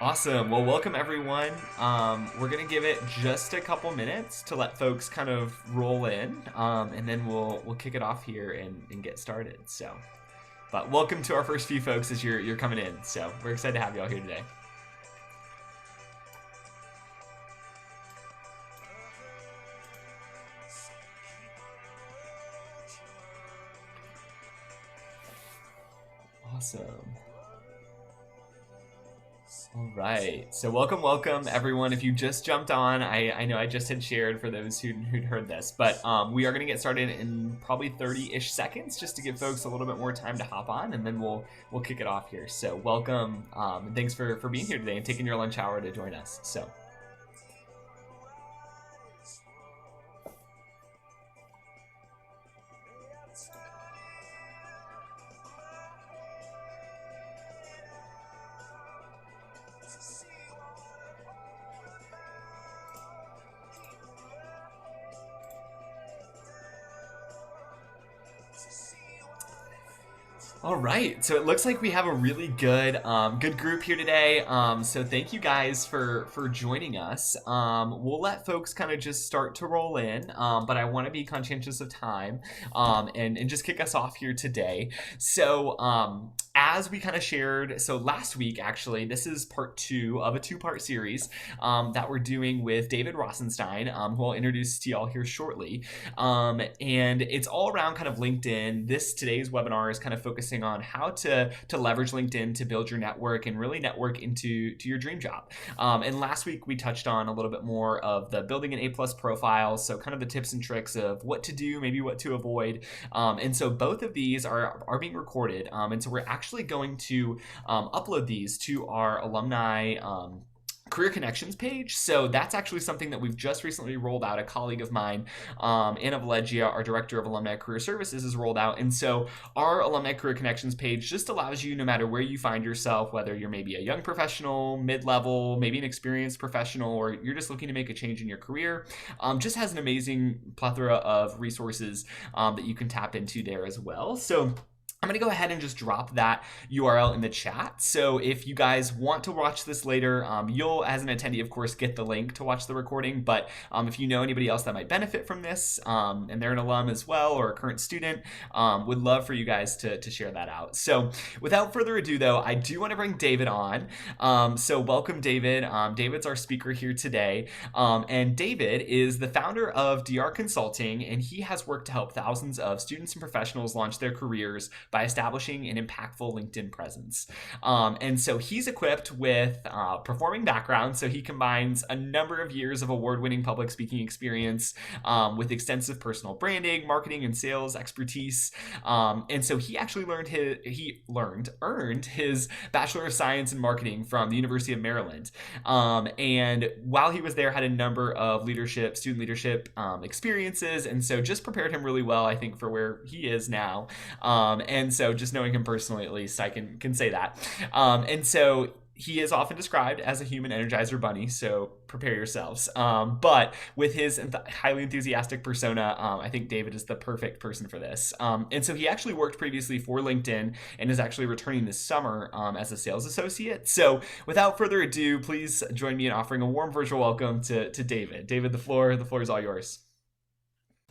Awesome. Well, welcome everyone. We're gonna give it just a couple minutes to let folks kind of roll in, and then we'll kick it off here and get started. But welcome to our first few folks as you're coming in. So we're excited to have you all here today. Awesome. All right. So welcome everyone. If you just jumped on, I know I just had shared for those who'd heard this, but we are going to get started in probably 30-ish seconds just to give folks a little bit more time to hop on, and then we'll kick it off here. So welcome, and thanks for being here today and taking your lunch hour to join us. So. All right, so it looks like we have a really good group here today. So thank you guys for joining us. We'll let folks kind of just start to roll in, but I want to be conscientious of time, and just kick us off here today. So as we kind of shared, so last week actually, this is part 2 of a 2-part series that we're doing with David Rosenstein, who I'll introduce to y'all here shortly. And it's all around kind of LinkedIn. Today's webinar is kind of focusing on how to leverage LinkedIn to build your network and really network into your dream job. And last week we touched on a little bit more of the building an A+ profile, so kind of the tips and tricks of what to do, maybe what to avoid. And so both of these are being recorded, and so we're actually going to upload these to our alumni Career Connections page. So that's actually something that we've just recently rolled out. A colleague of mine, Anna Valegia, our Director of Alumni Career Services, has rolled out. And so our Alumni Career Connections page just allows you, no matter where you find yourself, whether you're maybe a young professional, mid-level, maybe an experienced professional, or you're just looking to make a change in your career, just has an amazing plethora of resources that you can tap into there as well. So I'm going to go ahead and just drop that URL in the chat. So if you guys want to watch this later, you'll, as an attendee, of course, get the link to watch the recording. But if you know anybody else that might benefit from this, and they're an alum as well or a current student, would love for you guys to share that out. So without further ado, though, I do want to bring David on. So welcome, David. David's our speaker here today. And David is the founder of DR Consulting, and he has worked to help thousands of students and professionals launch their careers by establishing an impactful LinkedIn presence. And so he's equipped with performing background. So he combines a number of years of award-winning public speaking experience with extensive personal branding, marketing, and sales expertise. And so he actually earned his Bachelor of Science in Marketing from the University of Maryland. And while he was there, had a number of student leadership experiences. And so just prepared him really well, I think, for where he is now. And so just knowing him personally, at least, I can say that. And so he is often described as a human Energizer bunny, so prepare yourselves. But with his highly enthusiastic persona, I think David is the perfect person for this. And so he actually worked previously for LinkedIn and is actually returning this summer as a sales associate. So without further ado, please join me in offering a warm virtual welcome to David. David, the floor is all yours.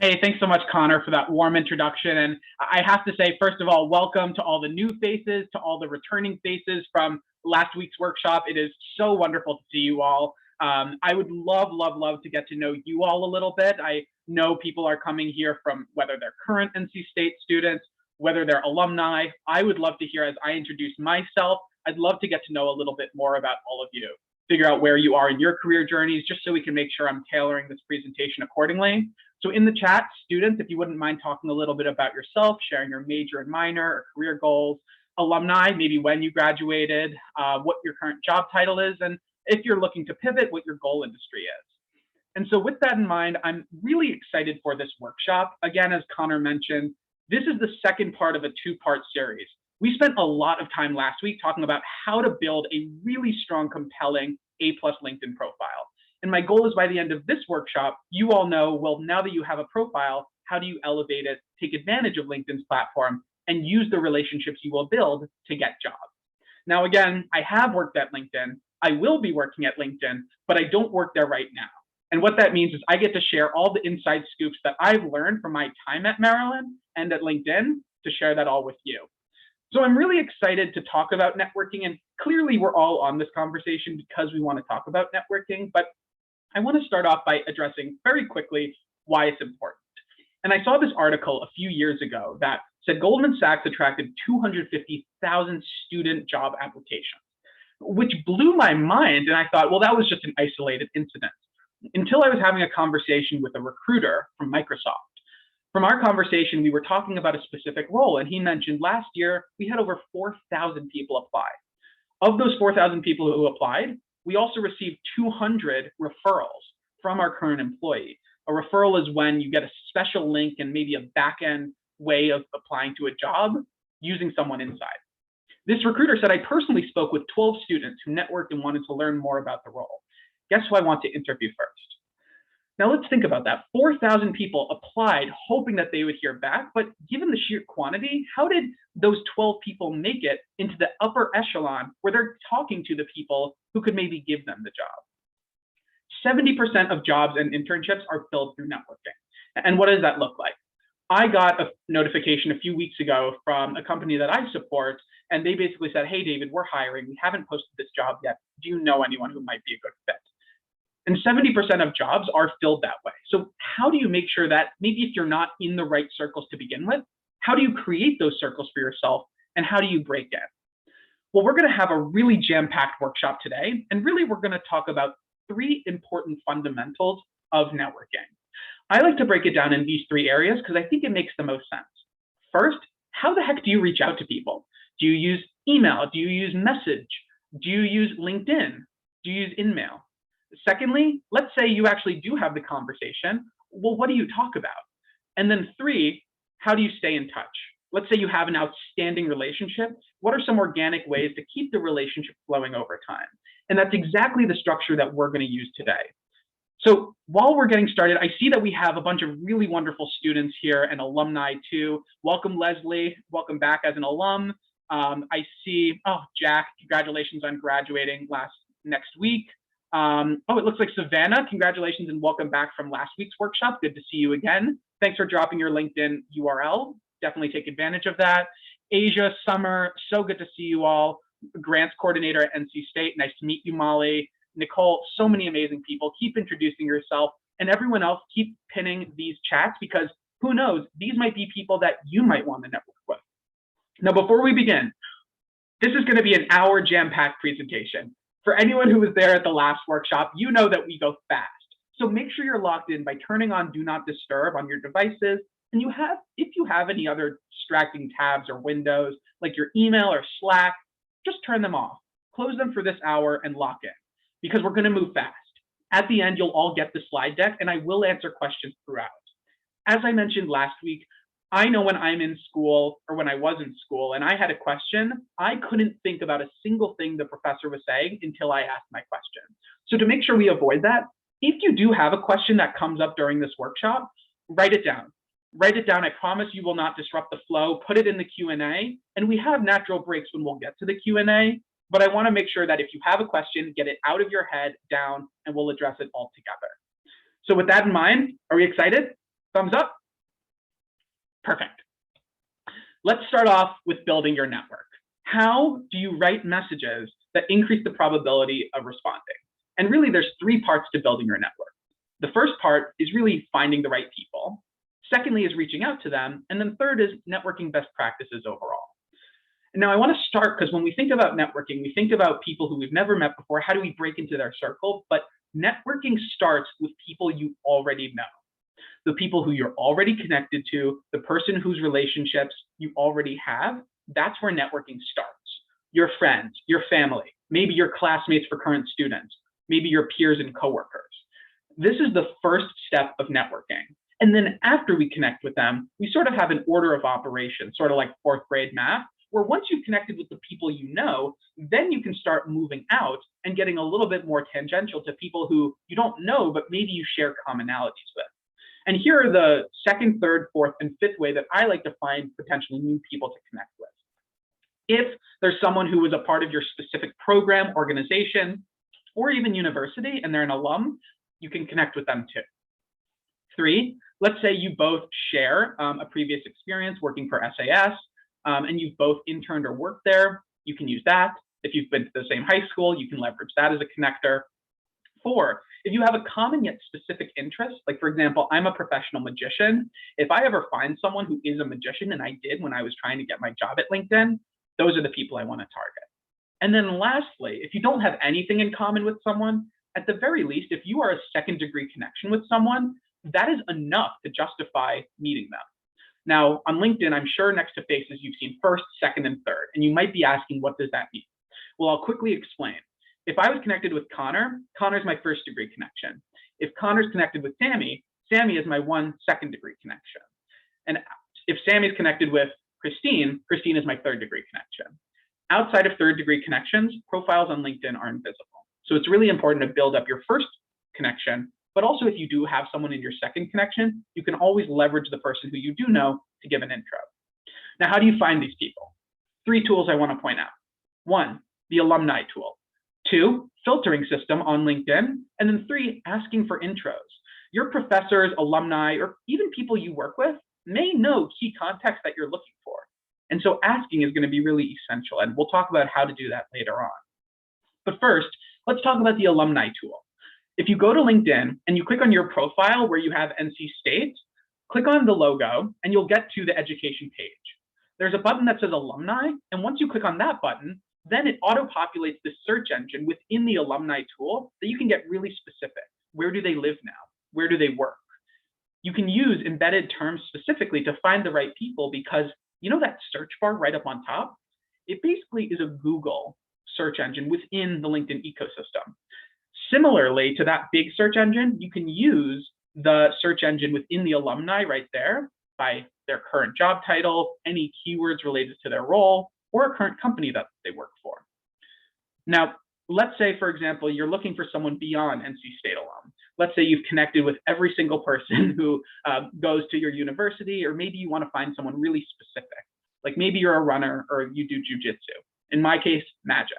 Hey, thanks so much, Connor, for that warm introduction. And I have to say, first of all, welcome to all the new faces, to all the returning faces from last week's workshop. It is so wonderful to see you all. I would love to get to know you all a little bit. I know people are coming here from whether they're current NC State students, whether they're alumni. I would love to hear, as I introduce myself, I'd love to get to know a little bit more about all of you, figure out where you are in your career journeys, just so we can make sure I'm tailoring this presentation accordingly. So in the chat, students, if you wouldn't mind talking a little bit about yourself, sharing your major and minor or career goals, alumni, maybe when you graduated, what your current job title is, and if you're looking to pivot, what your goal industry is. And so with that in mind, I'm really excited for this workshop. Again, as Connor mentioned, this is the second part of a 2-part series. We spent a lot of time last week talking about how to build a really strong, compelling A+ LinkedIn profile. And my goal is by the end of this workshop, you all know, well, now that you have a profile, how do you elevate it, take advantage of LinkedIn's platform, and use the relationships you will build to get jobs? Now, again, I have worked at LinkedIn. I will be working at LinkedIn, but I don't work there right now. And what that means is I get to share all the inside scoops that I've learned from my time at Maryland and at LinkedIn to share that all with you. So I'm really excited to talk about networking, and clearly we're all on this conversation because we want to talk about networking, but I want to start off by addressing very quickly why it's important. And I saw this article a few years ago that said Goldman Sachs attracted 250,000 student job applications, which blew my mind. And I thought, well, that was just an isolated incident, until I was having a conversation with a recruiter from Microsoft. From our conversation, we were talking about a specific role, and he mentioned last year we had over 4,000 people apply. Of those 4,000 people who applied, we also received 200 referrals from our current employee. A referral is when you get a special link and maybe a back-end way of applying to a job using someone inside. This recruiter said, I personally spoke with 12 students who networked and wanted to learn more about the role. Guess who I want to interview first? Now let's think about that. 4,000 people applied hoping that they would hear back, but given the sheer quantity, how did those 12 people make it into the upper echelon where they're talking to the people who could maybe give them the job? 70% of jobs and internships are filled through networking. And what does that look like? I got a notification a few weeks ago from a company that I support, and they basically said, hey, David, we're hiring. We haven't posted this job yet. Do you know anyone who might be a good fit? And 70% of jobs are filled that way. So how do you make sure that maybe if you're not in the right circles to begin with, how do you create those circles for yourself, and how do you break in? Well, we're going to have a really jam-packed workshop today, and really we're going to talk about 3 important fundamentals of networking. I like to break it down in these 3 areas because I think it makes the most sense. First, how the heck do you reach out to people? Do you use email? Do you use message? Do you use LinkedIn? Do you use InMail? Secondly, let's say you actually do have the conversation. Well, what do you talk about? And then 3, how do you stay in touch? Let's say you have an outstanding relationship. What are some organic ways to keep the relationship flowing over time? And that's exactly the structure that we're going to use today. So while we're getting started, I see that we have a bunch of really wonderful students here and alumni too. Welcome, Leslie. Welcome back as an alum. I see, oh, Jack, congratulations on graduating next week. Oh, it looks like Savannah, congratulations and welcome back from last week's workshop. Good to see you again. Thanks for dropping your LinkedIn URL. Definitely take advantage of that. Asia, Summer, so good to see you all. Grants coordinator at NC State, nice to meet you, Molly. Nicole, so many amazing people. Keep introducing yourself, and everyone else keep pinning these chats, because who knows, these might be people that you might want to network with. Now, before we begin, this is going to be an hour jam-packed presentation. For anyone who was there at the last workshop, you know that we go fast. So make sure you're locked in by turning on Do Not Disturb on your devices. And if you have any other distracting tabs or windows, like your email or Slack, just turn them off. Close them for this hour and lock in, because we're going to move fast. At the end, you'll all get the slide deck, and I will answer questions throughout. As I mentioned last week, I know when I'm in school, or when I was in school, and I had a question, I couldn't think about a single thing the professor was saying until I asked my question. So to make sure we avoid that, if you do have a question that comes up during this workshop, write it down. Write it down. I promise you will not disrupt the flow. Put it in the Q&A, and we have natural breaks when we'll get to the Q&A, but I want to make sure that if you have a question, get it out of your head, down, and we'll address it all together. So with that in mind, are we excited? Thumbs up? Perfect. Let's start off with building your network. How do you write messages that increase the probability of responding? And really, there's 3 parts to building your network. The first part is really finding the right people. Secondly is reaching out to them. And then third is networking best practices overall. Now, I want to start, because when we think about networking, we think about people who we've never met before. How do we break into their circle? But networking starts with people you already know. The people who you're already connected to, the person whose relationships you already have, that's where networking starts. Your friends, your family, maybe your classmates for current students, maybe your peers and coworkers. This is the first step of networking. And then after we connect with them, we sort of have an order of operations, sort of like 4th grade math, where once you've connected with the people you know, then you can start moving out and getting a little bit more tangential to people who you don't know, but maybe you share commonalities with. And here are the 2nd, 3rd, 4th, and 5th way that I like to find potentially new people to connect with. If there's someone who was a part of your specific program, organization, or even university and they're an alum, you can connect with them too. 3, let's say you both share a previous experience working for SAS, and you've both interned or worked there, you can use that. If you've been to the same high school, you can leverage that as a connector. 4, if you have a common yet specific interest, like for example, I'm a professional magician. If I ever find someone who is a magician, and I did when I was trying to get my job at LinkedIn, those are the people I want to target. And then lastly, if you don't have anything in common with someone, at the very least, if you are a second degree connection with someone, that is enough to justify meeting them. Now, on LinkedIn, I'm sure next to faces you've seen first, second, and third, and you might be asking, what does that mean? Well, I'll quickly explain. If I was connected with Connor, Connor's my first degree connection. If Connor's connected with Sammy, Sammy is my 1 second degree connection. And if Sammy's connected with Christine, Christine is my 3rd degree connection. Outside of 3rd degree connections, profiles on LinkedIn are invisible. So it's really important to build up your first connection, but also if you do have someone in your second connection, you can always leverage the person who you do know to give an intro. Now, how do you find these people? 3 tools I want to point out. 1, the alumni tool. 2, filtering system on LinkedIn. And then 3, asking for intros. Your professors, alumni, or even people you work with may know key context that you're looking for. And so asking is going to be really essential. And we'll talk about how to do that later on. But first, let's talk about the alumni tool. If you go to LinkedIn and you click on your profile where you have NC State, click on the logo and you'll get to the education page. There's a button that says alumni. And once you click on that button, then it auto-populates the search engine within the alumni tool that you can get really specific. Where do they live now? Where do they work? You can use embedded terms specifically to find the right people because you know that search bar right up on top? It basically is a Google search engine within the LinkedIn ecosystem. Similarly to that big search engine, you can use the search engine within the alumni right there by their current job title, any keywords related to their role, or a current company that they work for. Now, let's say, for example, you're looking for someone beyond NC State alum. Let's say you've connected with every single person who goes to your university, or maybe you want to find someone really specific. Like maybe you're a runner or you do jujitsu. In my case, magic.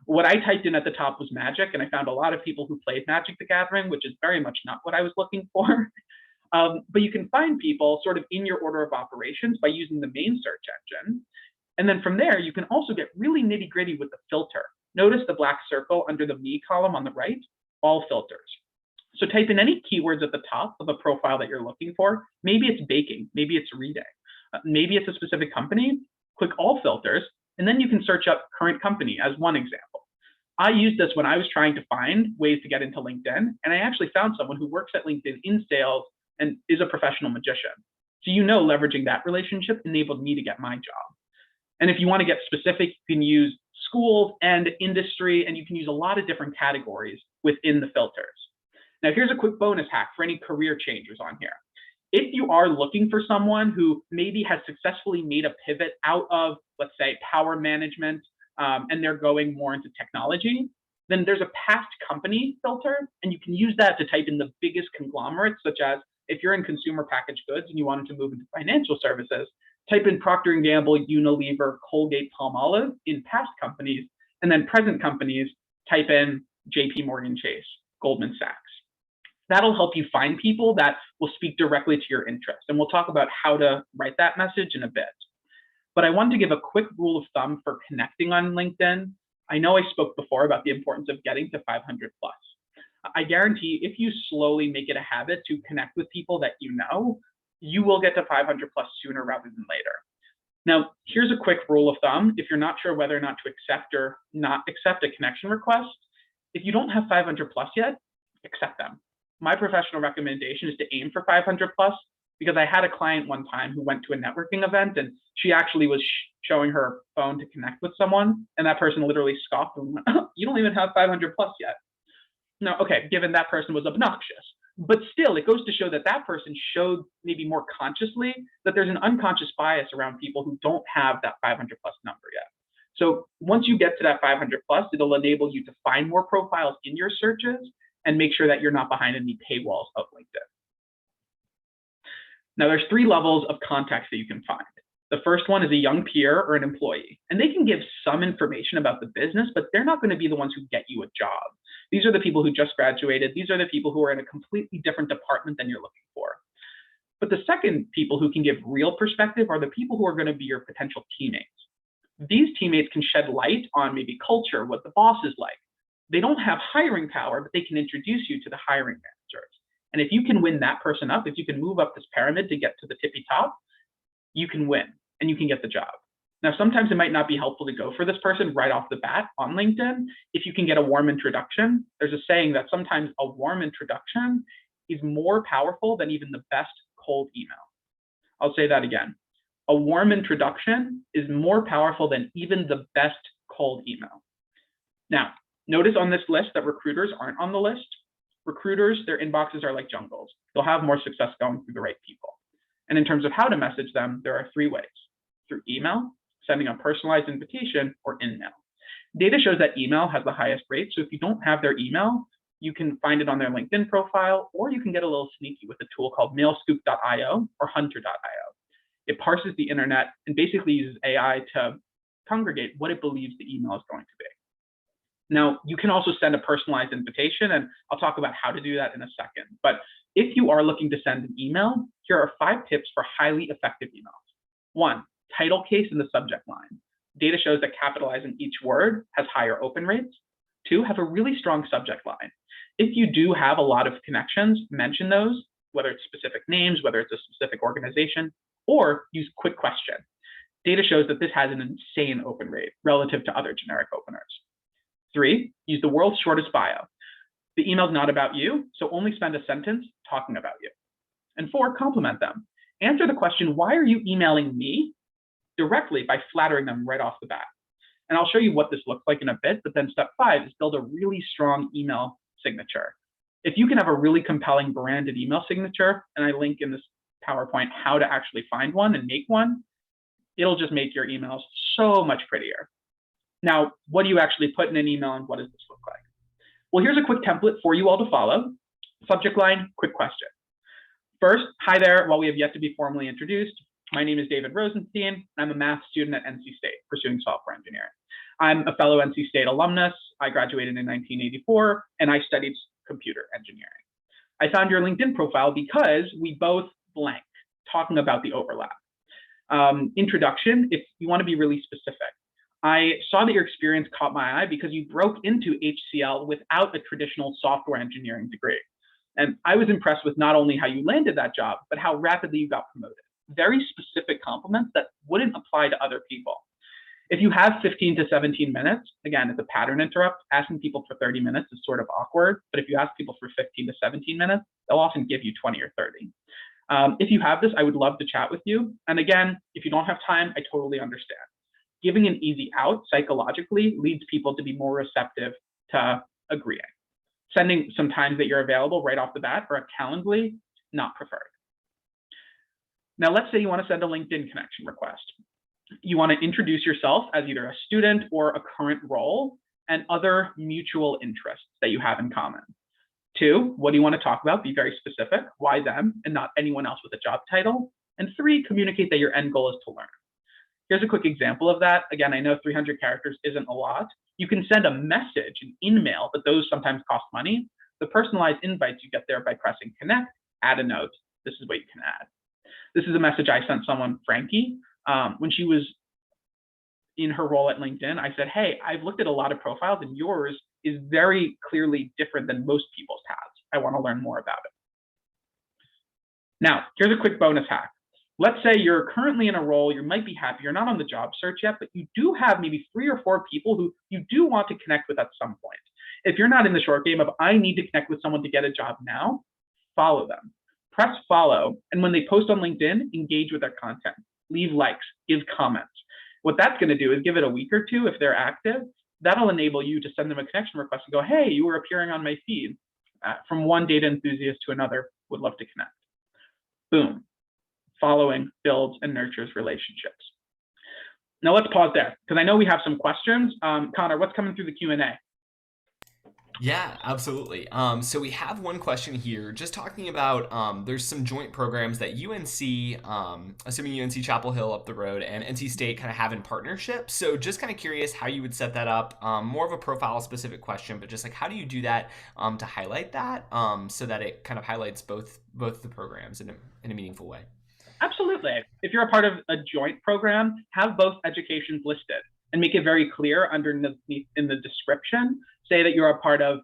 What I typed in at the top was magic, and I found a lot of people who played Magic the Gathering, which is very much not what I was looking for. But you can find people sort of in your order of operations by using the main search engine. And then from there, you can also get really nitty gritty with the filter. Notice the black circle under the me column on the right, all filters. So type in any keywords at the top of a profile that you're looking for. Maybe it's baking, maybe it's reading, maybe it's a specific company. Click all filters, and then you can search up current company as one example. I used this when I was trying to find ways to get into LinkedIn, and I actually found someone who works at LinkedIn in sales and is a professional magician. So leveraging that relationship enabled me to get my job. And if you want to get specific, you can use schools and industry, and you can use a lot of different categories within the filters. Now, here's a quick bonus hack for any career changers on here. If you are looking for someone who maybe has successfully made a pivot out of, let's say, power management, and they're going more into technology, then there's a past company filter, and you can use that to type in the biggest conglomerates, such as if you're in consumer packaged goods and you wanted to move into financial services, type in Procter & Gamble, Unilever, Colgate, Palmolive in past companies, and then present companies, type in JP Morgan Chase, Goldman Sachs. That'll help you find people that will speak directly to your interest. And we'll talk about how to write that message in a bit. But I wanted to give a quick rule of thumb for connecting on LinkedIn. I know I spoke before about the importance of getting to 500 plus. I guarantee if you slowly make it a habit to connect with people that you know, you will get to 500 plus sooner rather than later. Now, here's a quick rule of thumb. If you're not sure whether or not to accept or not accept a connection request, if you don't have 500 plus yet, accept them. My professional recommendation is to aim for 500 plus, because I had a client one time who went to a networking event and she actually was showing her phone to connect with someone, and that person literally scoffed and went, oh, you don't even have 500 plus yet. Now, okay, given that person was obnoxious, but still it goes to show that that person showed maybe more consciously that there's an unconscious bias around people who don't have that 500 plus number yet. So once you get to that 500 plus, it'll enable you to find more profiles in your searches and make sure that you're not behind any paywalls of LinkedIn. Now, there's 3 levels of context that you can find. The first one is a young peer or an employee, and they can give some information about the business, but they're not going to be the ones who get you a job, These are the people who just graduated. These are the people who are in a completely different department than you're looking for. But the second people who can give real perspective are the people who are going to be your potential teammates. These teammates can shed light on maybe culture, what the boss is like. They don't have hiring power, but they can introduce you to the hiring managers. And if you can win that person up, if you can move up this pyramid to get to the tippy top, you can win and you can get the job. Now, sometimes it might not be helpful to go for this person right off the bat on LinkedIn. If you can get a warm introduction, there's a saying that sometimes a warm introduction is more powerful than even the best cold email. I'll say that again. A warm introduction is more powerful than even the best cold email. Now, notice on this list that recruiters aren't on the list. Recruiters, their inboxes are like jungles. They'll have more success going through the right people. And in terms of how to message them, there are 3 ways: through email, sending a personalized invitation, or in-mail. Data shows that email has the highest rate. So if you don't have their email, you can find it on their LinkedIn profile, or you can get a little sneaky with a tool called mailscoop.io or hunter.io. It parses the internet and basically uses AI to congregate what it believes the email is going to be. Now, you can also send a personalized invitation, and I'll talk about how to do that in a second. But if you are looking to send an email, here are 5 tips for highly effective emails. 1, title case in the subject line. Data shows that capitalizing each word has higher open rates. 2, have a really strong subject line. If you do have a lot of connections, mention those, whether it's specific names, whether it's a specific organization, or use quick question. Data shows that this has an insane open rate relative to other generic openers. 3, use the world's shortest bio. The email's not about you, so only spend a sentence talking about you. And 4, compliment them. Answer the question, why are you emailing me, directly by flattering them right off the bat. And I'll show you what this looks like in a bit, but then step 5 is build a really strong email signature. If you can have a really compelling branded email signature, and I link in this PowerPoint how to actually find one and make one, it'll just make your emails so much prettier. Now, what do you actually put in an email and what does this look like? Well, here's a quick template for you all to follow. Subject line, quick question. First, hi there, while we have yet to be formally introduced, my name is David Rosenstein, and I'm a math student at NC State pursuing software engineering. I'm a fellow NC State alumnus. I graduated in 1984, and I studied computer engineering. I found your LinkedIn profile because we both blank, talking about the overlap. Introduction, if you want to be really specific. I saw that your experience caught my eye because you broke into HCL without a traditional software engineering degree. And I was impressed with not only how you landed that job, but how rapidly you got promoted. Very specific compliments that wouldn't apply to other people. If you have 15 to 17 minutes, again, it's a pattern interrupt. Asking people for 30 minutes is sort of awkward, but if you ask people for 15 to 17 minutes, they'll often give you 20 or 30. If you have this, I would love to chat with you. And again, if you don't have time, I totally understand. Giving an easy out psychologically leads people to be more receptive to agreeing. Sending some times that you're available right off the bat or a Calendly, not preferred. Now, let's say you want to send a LinkedIn connection request. You want to introduce yourself as either a student or a current role and other mutual interests that you have in common. 2, what do you want to talk about? Be very specific. Why them and not anyone else with a job title? And 3, communicate that your end goal is to learn. Here's a quick example of that. Again, I know 300 characters isn't a lot. You can send a message, an in-mail, but those sometimes cost money. The personalized invites you get there by pressing connect, add a note. This is what you can add. This is a message I sent someone, Frankie, when she was in her role at LinkedIn. I said, hey, I've looked at a lot of profiles and yours is very clearly different than most people's paths. I want to learn more about it. Now, here's a quick bonus hack. Let's say you're currently in a role, you might be happy, you're not on the job search yet, but you do have maybe 3 or 4 people who you do want to connect with at some point. If you're not in the short game of, I need to connect with someone to get a job now, follow them. Press follow, and when they post on LinkedIn, engage with their content. Leave likes, give comments. What that's going to do is give it a week or 2 if they're active. That'll enable you to send them a connection request and go, hey, you were appearing on my feed. From one data enthusiast to another, would love to connect. Boom. Following builds and nurtures relationships. Now let's pause there because I know we have some questions. Connor, what's coming through the Q&A? Yeah, absolutely. So we have one question here, just talking about there's some joint programs that UNC, assuming UNC Chapel Hill up the road, and NC State kind of have in partnership. So just kind of curious how you would set that up. More of a profile specific question, but just like how do you do that to highlight that so that it kind of highlights both the programs in a meaningful way. Absolutely. If you're a part of a joint program, have both educations listed and make it very clear underneath in the description. Say that you're a part of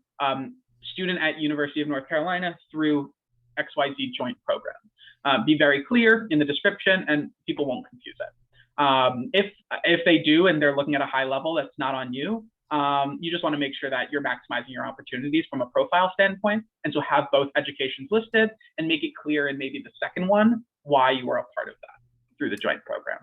student at University of North Carolina through XYZ joint program. Be very clear in the description, and people won't confuse it. If they do and they're looking at a high level, that's not on you. You just want to make sure that you're maximizing your opportunities from a profile standpoint. And so have both educations listed and make it clear in maybe the second one why you are a part of that through the joint program.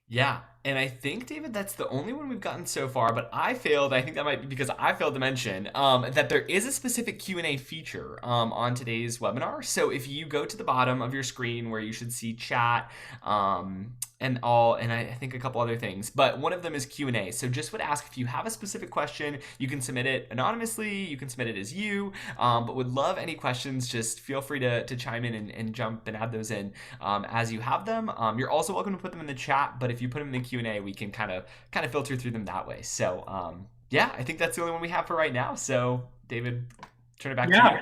Yeah, and I think David, that's the only one we've gotten so far. But I failed. I think that might be because I failed to mention that there is a specific Q&A feature on today's webinar. So if you go to the bottom of your screen where you should see chat and I think a couple other things, but one of them is Q&A. So just would ask if you have a specific question, you can submit it anonymously. You can submit it as you, but would love any questions. Just feel free to chime in and jump and add those in as you have them. You're also welcome to put them in the chat, but if you put them in the Q&A, we can kind of filter through them that way. So yeah, I think that's the only one we have for right now. So David, turn it back to you. Yeah.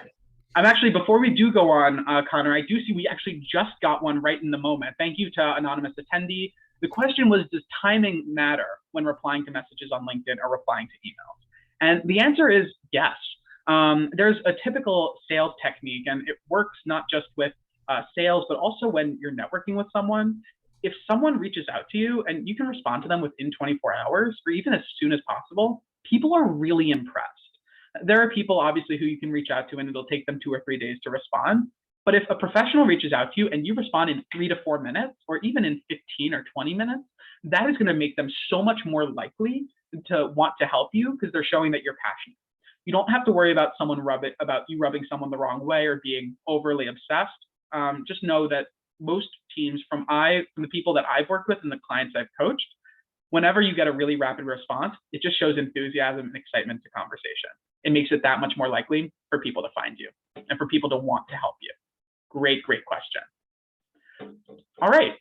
I'm actually, before we do go on, Connor, I do see we actually just got one right in the moment. Thank you to anonymous attendee. The question was, does timing matter when replying to messages on LinkedIn or replying to emails? And the answer is yes. There's a typical sales technique, and it works not just with sales, but also when you're networking with someone. If someone reaches out to you and you can respond to them within 24 hours or even as soon as possible, people are really impressed. There are people obviously who you can reach out to and it'll take them 2 or 3 days to respond. But if a professional reaches out to you and you respond in 3 to 4 minutes or even in 15 or 20 minutes, that is going to make them so much more likely to want to help you because they're showing that you're passionate. You don't have to worry about about you rubbing someone the wrong way or being overly obsessed. Just know that most teams from the people that I've worked with and the clients I've coached, whenever you get a really rapid response, it just shows enthusiasm and excitement to conversation. It makes it that much more likely for people to find you and for people to want to help you. Great, great question. All right.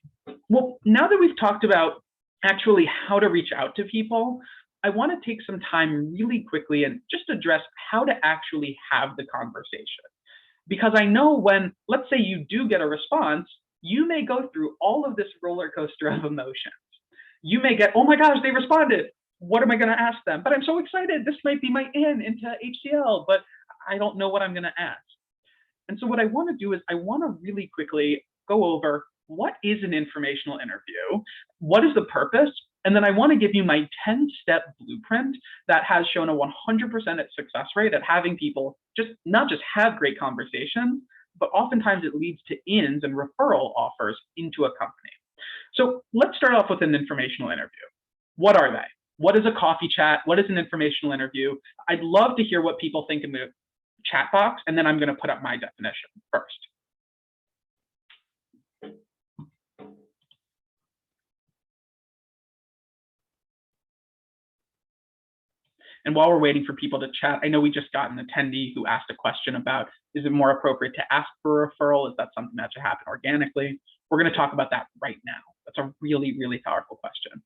Well, now that we've talked about actually how to reach out to people, I want to take some time really quickly and just address how to actually have the conversation. Because I know when, let's say you do get a response, you may go through all of this roller coaster of emotions. You may get, oh my gosh, they responded. What am I going to ask them? But I'm so excited. This might be my in into HCL, but I don't know what I'm going to ask. And so what I want to do is I want to really quickly go over what is an informational interview, what is the purpose, and then I want to give you my 10-step blueprint that has shown a 100% success rate at having people not just have great conversations, but oftentimes it leads to ins and referral offers into a company. So let's start off with an informational interview. What are they? What is a coffee chat? What is an informational interview? I'd love to hear what people think in the chat box, and then I'm going to put up my definition first. And while we're waiting for people to chat, I know we just got an attendee who asked a question about, is it more appropriate to ask for a referral? Is that something that should happen organically? We're going to talk about that right now. That's a really, really powerful question.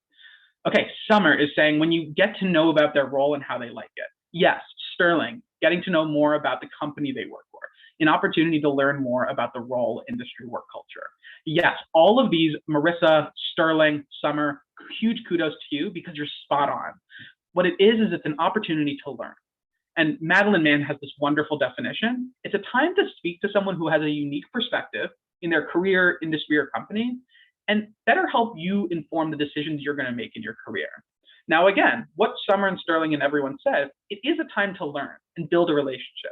Okay, Summer is saying when you get to know about their role and how they like it. Yes, Sterling, getting to know more about the company they work for, an opportunity to learn more about the role, industry, work culture. Yes, all of these, Marissa, Sterling, Summer, huge kudos to you because you're spot on. What it is it's an opportunity to learn. And Madeline Mann has this wonderful definition. It's a time to speak to someone who has a unique perspective in their career, industry, or company, and better help you inform the decisions you're going to make in your career. Now, again, what Summer and Sterling and everyone said, it is a time to learn and build a relationship.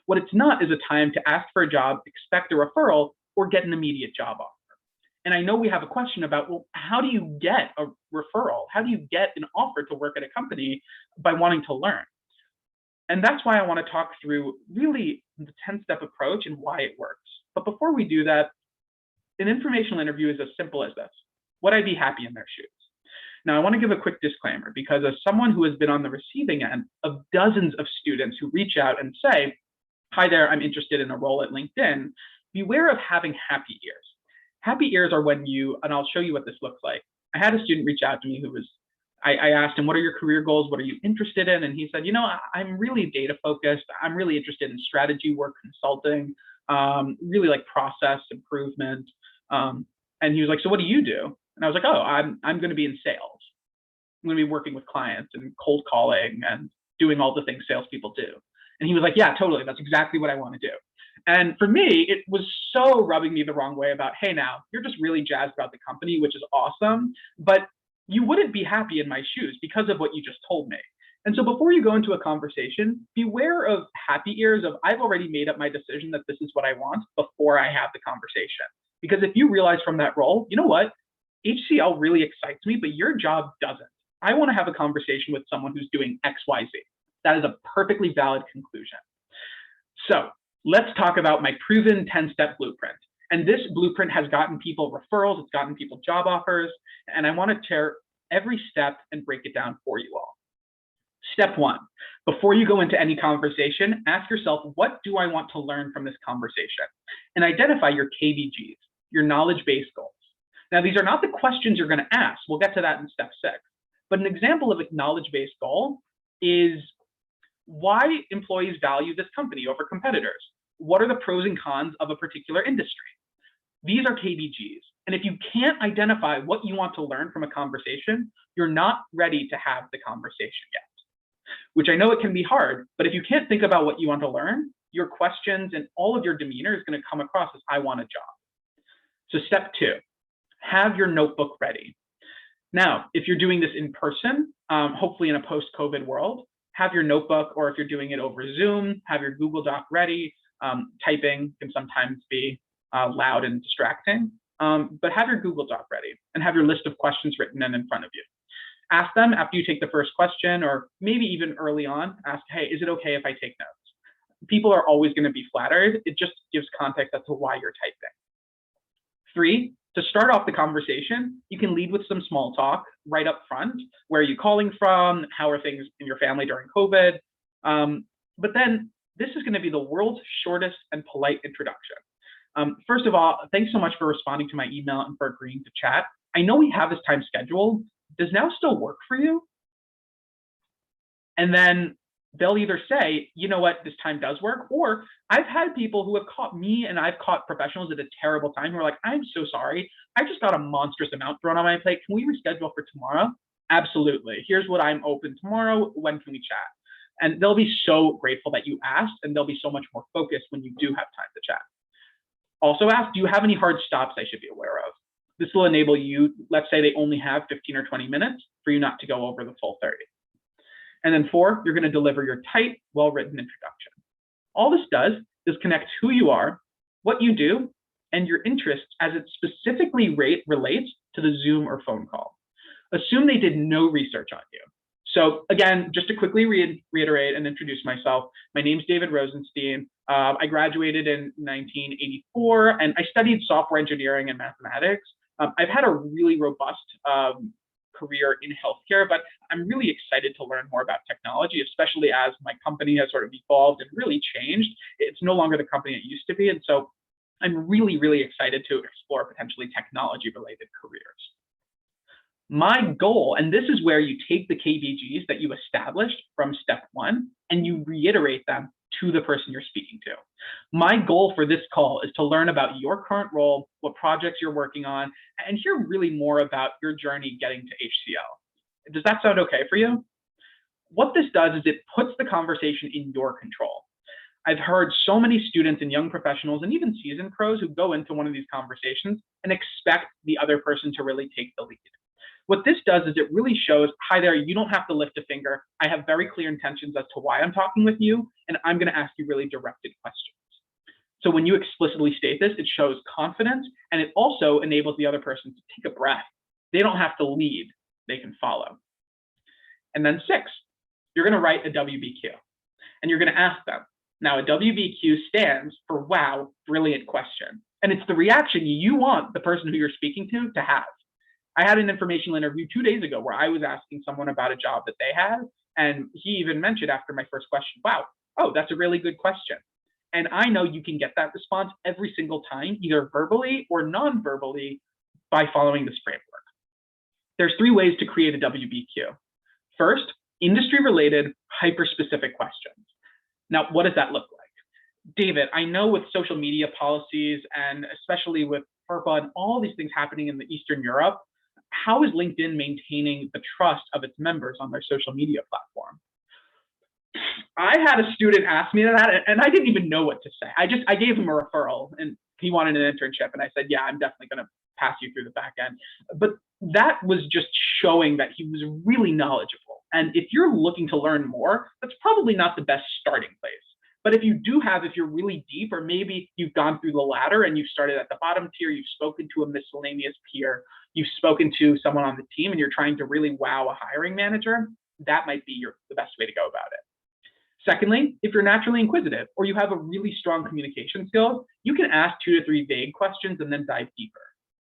What it's not is a time to ask for a job, expect a referral, or get an immediate job offer. And I know we have a question about, well, how do you get a referral? How do you get an offer to work at a company by wanting to learn? And that's why I want to talk through really the 10-step approach and why it works. But before we do that, an informational interview is as simple as this. Would I be happy in their shoes? Now, I want to give a quick disclaimer because as someone who has been on the receiving end of dozens of students who reach out and say, hi there, I'm interested in a role at LinkedIn, beware of having happy ears. Happy ears are when you, and I'll show you what this looks like. I had a student reach out to me who was, I asked him, what are your career goals? What are you interested in? And he said, I'm really data focused. I'm really interested in strategy work, consulting, really like process improvement. And he was like, so what do you do? And I was like, oh, I'm going to be in sales. I'm going to be working with clients and cold calling and doing all the things salespeople do. And he was like, yeah, totally. That's exactly what I want to do. And for me, it was so rubbing me the wrong way about, hey, now you're just really jazzed about the company, which is awesome, but you wouldn't be happy in my shoes because of what you just told me. And so before you go into a conversation, beware of happy ears of I've already made up my decision that this is what I want before I have the conversation. Because if you realize from that role, you know what, HCL really excites me, but your job doesn't. I want to have a conversation with someone who's doing XYZ. That is a perfectly valid conclusion. So let's talk about my proven 10-step blueprint. And this blueprint has gotten people referrals, it's gotten people job offers, and I want to share every step and break it down for you all. Step 1, before you go into any conversation, ask yourself, what do I want to learn from this conversation? And identify your KBGs, your knowledge-based goals. Now, these are not the questions you're going to ask. We'll get to that in step 6. But an example of a knowledge-based goal is why employees value this company over competitors. What are the pros and cons of a particular industry? These are KBGs. And if you can't identify what you want to learn from a conversation, you're not ready to have the conversation yet. Which I know it can be hard, but if you can't think about what you want to learn, your questions and all of your demeanor is going to come across as I want a job. So step 2, have your notebook ready. Now, if you're doing this in person, hopefully in a post-COVID world, have your notebook, or if you're doing it over Zoom, have your Google Doc ready. Typing can sometimes be loud and distracting, but have your Google Doc ready and have your list of questions written in front of you. Ask them after you take the first question, or maybe even early on, ask, hey, is it okay if I take notes? People are always going to be flattered. It just gives context as to why you're typing. 3, to start off the conversation, you can lead with some small talk right up front. Where are you calling from? How are things in your family during COVID? But then this is going to be the world's shortest and polite introduction. First of all, thanks so much for responding to my email and for agreeing to chat. I know we have this time scheduled. Does now still work for you? And then they'll either say, you know what, this time does work, or I've had people who have caught me and I've caught professionals at a terrible time who are like, I'm so sorry. I just got a monstrous amount thrown on my plate. Can we reschedule for tomorrow? Absolutely. Here's what I'm open tomorrow. When can we chat? And they'll be so grateful that you asked, and they'll be so much more focused when you do have time to chat. Also ask, do you have any hard stops I should be aware of? This will enable you, let's say they only have 15 or 20 minutes, for you not to go over the full 30. And then 4, you're going to deliver your tight, well-written introduction. All this does is connect who you are, what you do, and your interests as it specifically relates to the Zoom or phone call. Assume they did no research on you. So again, just to quickly reiterate and introduce myself, my name's David Rosenstein. I graduated in 1984, and I studied software engineering and mathematics. I've had a really robust career in healthcare, but I'm really excited to learn more about technology, especially as my company has sort of evolved and really changed. It's no longer the company it used to be. And so I'm really, really excited to explore potentially technology-related careers. My goal, and this is where you take the KBGs that you established from step 1 and you reiterate them to the person you're speaking to. My goal for this call is to learn about your current role, what projects you're working on, and hear really more about your journey getting to HCL. Does that sound okay for you? What this does is it puts the conversation in your control. I've heard so many students and young professionals and even seasoned pros who go into one of these conversations and expect the other person to really take the lead. What this does is it really shows, hi there, you don't have to lift a finger. I have very clear intentions as to why I'm talking with you, and I'm going to ask you really directed questions. So when you explicitly state this, it shows confidence, and it also enables the other person to take a breath. They don't have to lead, they can follow. And then 6, you're going to write a WBQ, and you're going to ask them. Now, a WBQ stands for wow, brilliant question. And it's the reaction you want the person who you're speaking to have. I had an informational interview 2 days ago where I was asking someone about a job that they had. And he even mentioned after my first question, wow, oh, that's a really good question. And I know you can get that response every single time, either verbally or non-verbally, by following this framework. There's 3 ways to create a WBQ. First, industry-related, hyper-specific questions. Now, what does that look like? David, I know with social media policies and especially with FERPA and all these things happening in the Eastern Europe, how is LinkedIn maintaining the trust of its members on their social media platform? I had a student ask me that, and I didn't even know what to say. I gave him a referral, and he wanted an internship, and I said, yeah, I'm definitely going to pass you through the back end. But that was just showing that he was really knowledgeable. And if you're looking to learn more, that's probably not the best starting place. But if you're really deep, or maybe you've gone through the ladder and you've started at the bottom tier, you've spoken to a miscellaneous peer, you've spoken to someone on the team, and you're trying to really wow a hiring manager, that might be the best way to go about it. Secondly, if you're naturally inquisitive or you have a really strong communication skills, you can ask 2 to 3 vague questions and then dive deeper.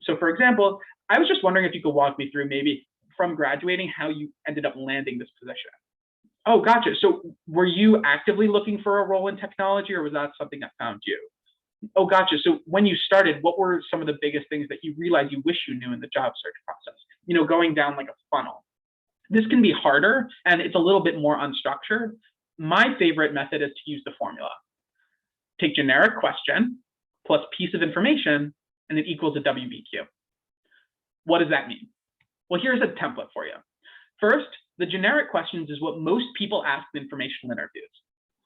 So for example, I was just wondering if you could walk me through maybe from graduating how you ended up landing this position. Oh, gotcha. So were you actively looking for a role in technology, or was that something that found you? Oh, gotcha. So when you started, what were some of the biggest things that you realized you wish you knew in the job search process? Going down like a funnel. This can be harder and it's a little bit more unstructured. My favorite method is to use the formula. Take generic question plus piece of information, and it equals a WBQ. What does that mean? Well, here's a template for you. First, the generic questions is what most people ask in informational interviews.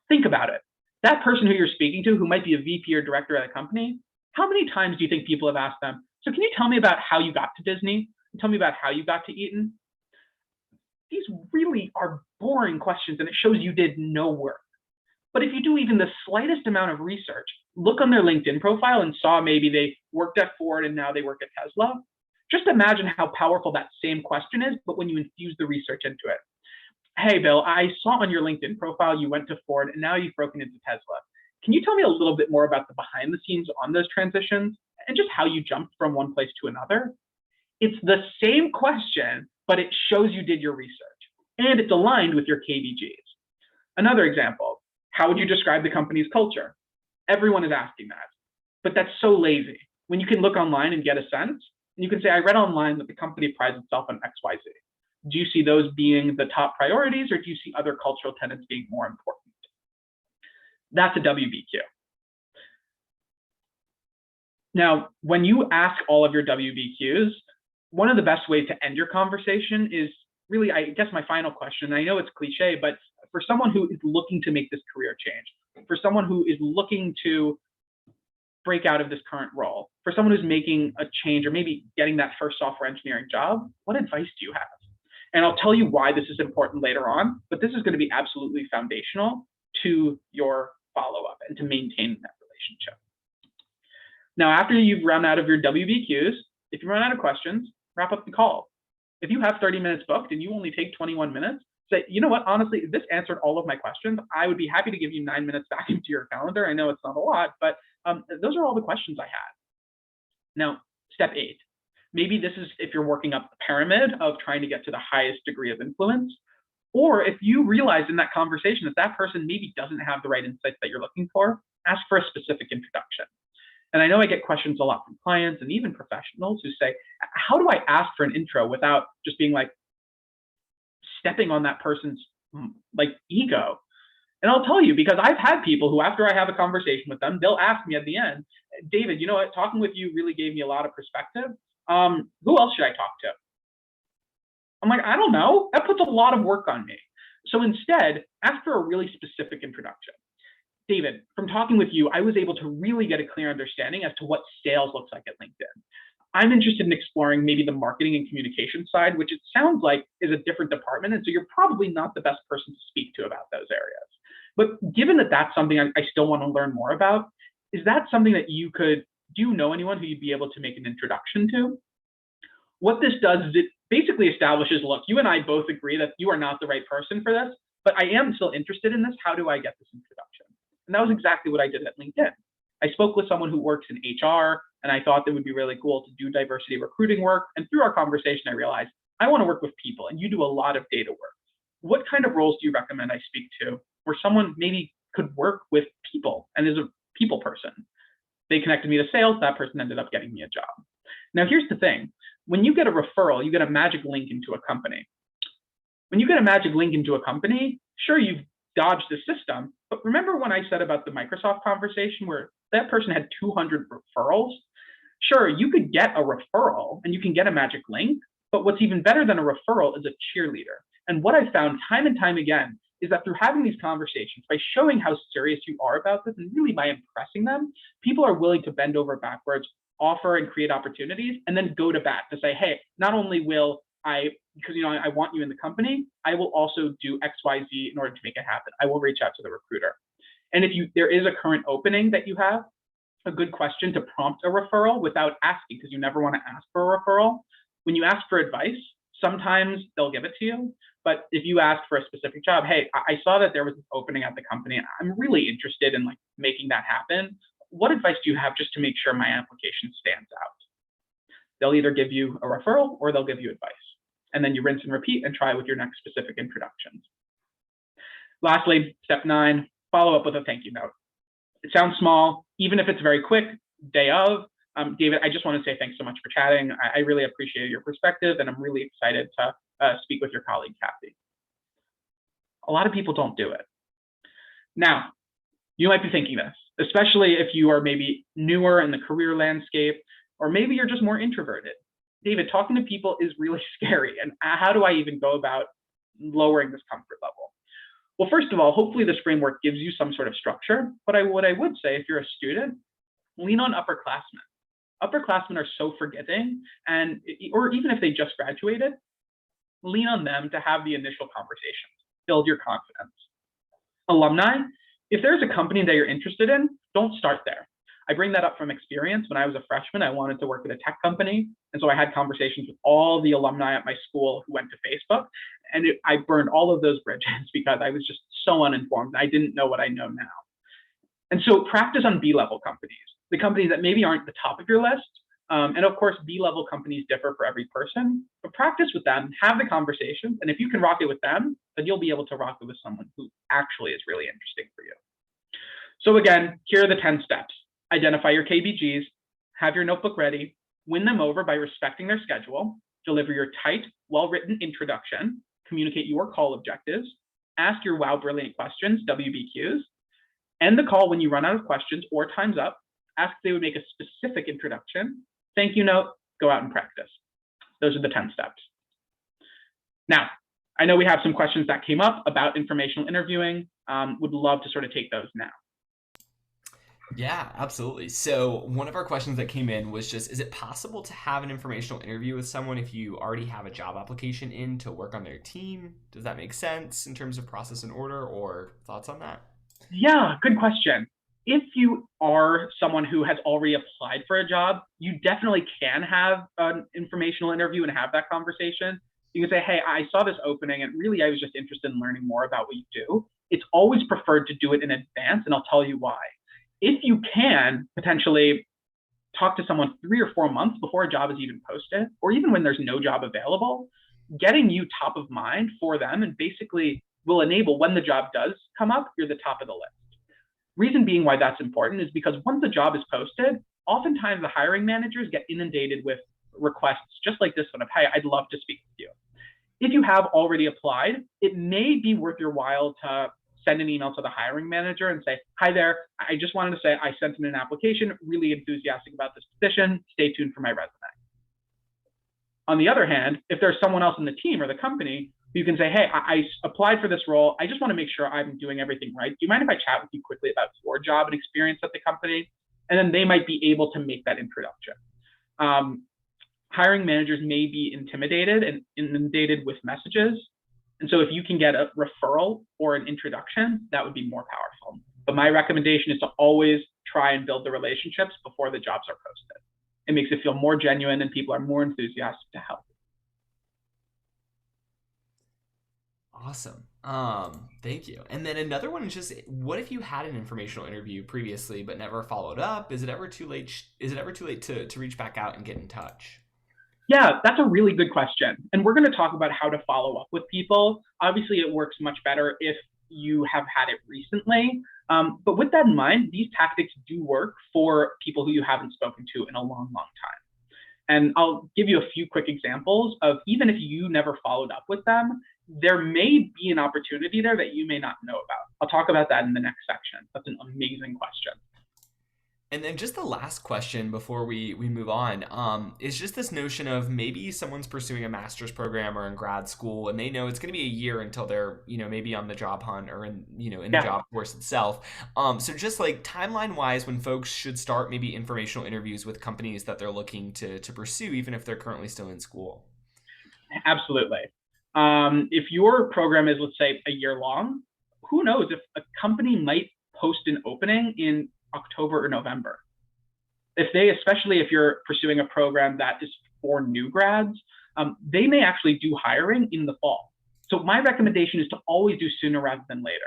Think about it. That person who you're speaking to, who might be a VP or director at a company, how many times do you think people have asked them, so can you tell me about how you got to Disney? Tell me about how you got to Eton? These really are boring questions, and it shows you did no work. But if you do even the slightest amount of research, look on their LinkedIn profile and saw maybe they worked at Ford and now they work at Tesla, just imagine how powerful that same question is, but when you infuse the research into it. Hey, Bill, I saw on your LinkedIn profile you went to Ford and now you've broken into Tesla. Can you tell me a little bit more about the behind the scenes on those transitions and just how you jumped from one place to another? It's the same question, but it shows you did your research and it's aligned with your KVGs. Another example, how would you describe the company's culture? Everyone is asking that, but that's so lazy. When you can look online and get a sense, and you can say, I read online that the company prides itself on XYZ. Do you see those being the top priorities, or do you see other cultural tenets being more important? That's a WBQ. Now, when you ask all of your WBQs, one of the best ways to end your conversation is really, I guess, my final question. I know it's cliche, but for someone who is looking to make this career change, for someone who is looking to break out of this current role, for someone who's making a change or maybe getting that first software engineering job, what advice do you have? And I'll tell you why this is important later on, but this is going to be absolutely foundational to your follow-up and to maintain that relationship. Now, after you've run out of your WBQs, if you run out of questions, wrap up the call. If you have 30 minutes booked and you only take 21 minutes, say, you know what, honestly, if this answered all of my questions, I would be happy to give you 9 minutes back into your calendar. I know it's not a lot, but those are all the questions I had. Now, step 8. Maybe this is if you're working up the pyramid of trying to get to the highest degree of influence, or if you realize in that conversation that that person maybe doesn't have the right insights that you're looking for, ask for a specific introduction. And I know I get questions a lot from clients and even professionals who say, how do I ask for an intro without just being like stepping on that person's ego? And I'll tell you, because I've had people who, after I have a conversation with them, they'll ask me at the end, David, you know what, talking with you really gave me a lot of perspective. Who else should I talk to? I'm like, I don't know. That puts a lot of work on me. So instead, ask for a really specific introduction. David, from talking with you, I was able to really get a clear understanding as to what sales looks like at LinkedIn. I'm interested in exploring maybe the marketing and communication side, which it sounds like is a different department. And so you're probably not the best person to speak to about those areas. But given that that's something I still want to learn more about, is that something that do you know anyone who you'd be able to make an introduction to? What this does is it basically establishes, look, you and I both agree that you are not the right person for this, but I am still interested in this. How do I get this introduction? And that was exactly what I did at LinkedIn. I spoke with someone who works in HR and I thought it would be really cool to do diversity recruiting work. And through our conversation, I realized I want to work with people, and you do a lot of data work. What kind of roles do you recommend I speak to where someone maybe could work with people and is a people person? They connected me to sales. That person ended up getting me a job. Now, here's the thing. When you get a referral, you get a magic link into a company. When you get a magic link into a company, sure, you've dodged the system. But remember when I said about the Microsoft conversation where that person had 200 referrals? Sure, you could get a referral and you can get a magic link, but what's even better than a referral is a cheerleader. And what I've found time and time again is that through having these conversations, by showing how serious you are about this, and really by impressing them, people are willing to bend over backwards, offer and create opportunities, and then go to bat to say, hey, not only will I, because I want you in the company, I will also do X, Y, Z in order to make it happen. I will reach out to the recruiter. And if there is a current opening that you have, a good question to prompt a referral without asking, because you never want to ask for a referral. When you ask for advice, sometimes they'll give it to you. But if you ask for a specific job, hey, I saw that there was an opening at the company. I'm really interested in making that happen. What advice do you have just to make sure my application stands out? They'll either give you a referral or they'll give you advice. And then you rinse and repeat and try with your next specific introductions. Lastly, step 9, follow up with a thank you note. It sounds small, even if it's very quick, day of. David, I just want to say thanks so much for chatting. I really appreciate your perspective, and I'm really excited to speak with your colleague, Kathy. A lot of people don't do it. Now, you might be thinking this, especially if you are maybe newer in the career landscape, or maybe you're just more introverted. David, talking to people is really scary, and how do I even go about lowering this comfort level? Well, first of all, hopefully this framework gives you some sort of structure, but what I would say, if you're a student, lean on upperclassmen. Upperclassmen are so forgiving, or even if they just graduated, lean on them to have the initial conversations, build your confidence. Alumni, if there's a company that you're interested in, don't start there. I bring that up from experience. When I was a freshman, I wanted to work at a tech company. And so I had conversations with all the alumni at my school who went to Facebook. And I burned all of those bridges because I was just so uninformed. I didn't know what I know now. And so practice on B-level companies, the companies that maybe aren't the top of your list. And of course, B-level companies differ for every person, but practice with them, have the conversations. And if you can rock it with them, then you'll be able to rock it with someone who actually is really interesting for you. So again, here are the 10 steps. Identify your KBGs, have your notebook ready, win them over by respecting their schedule, deliver your tight, well-written introduction, communicate your call objectives, ask your wow brilliant questions, WBQs, end the call when you run out of questions or time's up, ask if they would make a specific introduction, thank you note, go out and practice. Those are the 10 steps. Now, I know we have some questions that came up about informational interviewing. Would love to sort of take those now. Yeah, absolutely. So one of our questions that came in was just, is it possible to have an informational interview with someone if you already have a job application in to work on their team? Does that make sense in terms of process and order, or thoughts on that? Yeah, good question. If you are someone who has already applied for a job, you definitely can have an informational interview and have that conversation. You can say, hey, I saw this opening and really I was just interested in learning more about what you do. It's always preferred to do it in advance, and I'll tell you why. If you can potentially talk to someone 3 or 4 months before a job is even posted, or even when there's no job available, getting you top of mind for them and basically will enable when the job does come up, you're the top of the list. Reason being why that's important is because once the job is posted, oftentimes the hiring managers get inundated with requests just like this one of, hey, I'd love to speak with you. If you have already applied, it may be worth your while to send an email to the hiring manager and say, hi there, I just wanted to say I sent in an application, really enthusiastic about this position, stay tuned for my resume. On the other hand, if there's someone else in the team or the company, you can say, hey, I applied for this role, I just want to make sure I'm doing everything right. Do you mind if I chat with you quickly about your job and experience at the company? And then they might be able to make that introduction. Hiring managers may be intimidated and inundated with messages. And so if you can get a referral or an introduction, that would be more powerful. But my recommendation is to always try and build the relationships before the jobs are posted. It makes it feel more genuine and people are more enthusiastic to help. Awesome. Thank you. And then another one is just, what if you had an informational interview previously but never followed up? Is it ever too late? Is it ever too late to reach back out and get in touch? Yeah, that's a really good question. And we're going to talk about how to follow up with people. Obviously, it works much better if you have had it recently. But with that in mind, these tactics do work for people who you haven't spoken to in a long, long time. And I'll give you a few quick examples of even if you never followed up with them, there may be an opportunity there that you may not know about. I'll talk about that in the next section. That's an amazing question. And then just the last question before we move on is just this notion of maybe someone's pursuing a master's program or in grad school, and they know it's going to be a year until they're maybe on the job hunt or in the Yeah, job force itself. So just like timeline wise, when folks should start maybe informational interviews with companies that they're looking to pursue, even if they're currently still in school. absolutely. If your program is, let's say, a year long, who knows if a company might post an opening in October or November. Especially if you're pursuing a program that is for new grads, they may actually do hiring in the fall. So my recommendation is to always do sooner rather than later.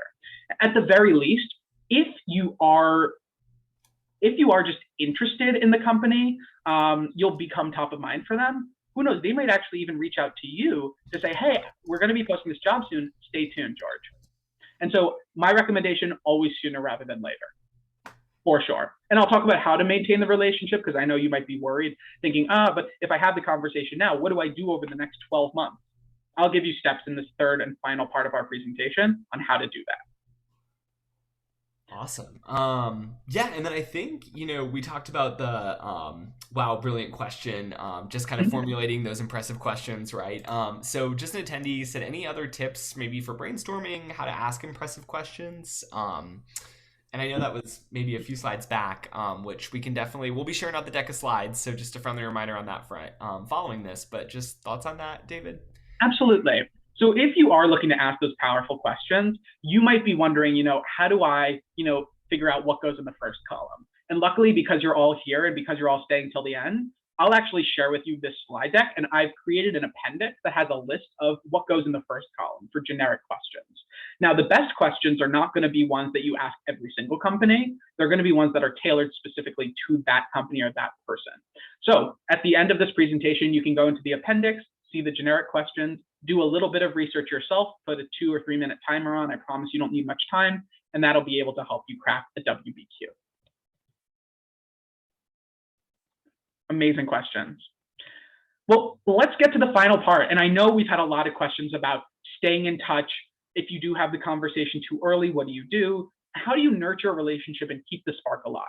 At the very least, if you are just interested in the company, you'll become top of mind for them. Who knows? They might actually even reach out to you to say, "Hey, we're going to be posting this job soon. Stay tuned, George." And so my recommendation, always sooner rather than later, for sure. And I'll talk about how to maintain the relationship because I know you might be worried, thinking, but if I have the conversation now, what do I do over the next 12 months? I'll give you steps in this third and final part of our presentation on how to do that. Awesome. Yeah, and then I think, we talked about the wow, brilliant question, just kind of formulating those impressive questions, right? So just an attendee said any other tips maybe for brainstorming, how to ask impressive questions? And I know that was maybe a few slides back, which we'll be sharing out the deck of slides. So just a friendly reminder on that front following this, but just thoughts on that, David? Absolutely. So if you are looking to ask those powerful questions, you might be wondering, how do I, figure out what goes in the first column? And luckily, because you're all here and because you're all staying till the end, I'll actually share with you this slide deck, and I've created an appendix that has a list of what goes in the first column for generic questions. Now, the best questions are not going to be ones that you ask every single company. They're going to be ones that are tailored specifically to that company or that person. So at the end of this presentation, you can go into the appendix, see the generic questions, do a little bit of research yourself, put a 2 or 3 minute timer on. I promise you don't need much time, and that'll be able to help you crack a WBQ. Amazing questions. Well, let's get to the final part. And I know we've had a lot of questions about staying in touch. If you do have the conversation too early, what do you do? How do you nurture a relationship and keep the spark alive?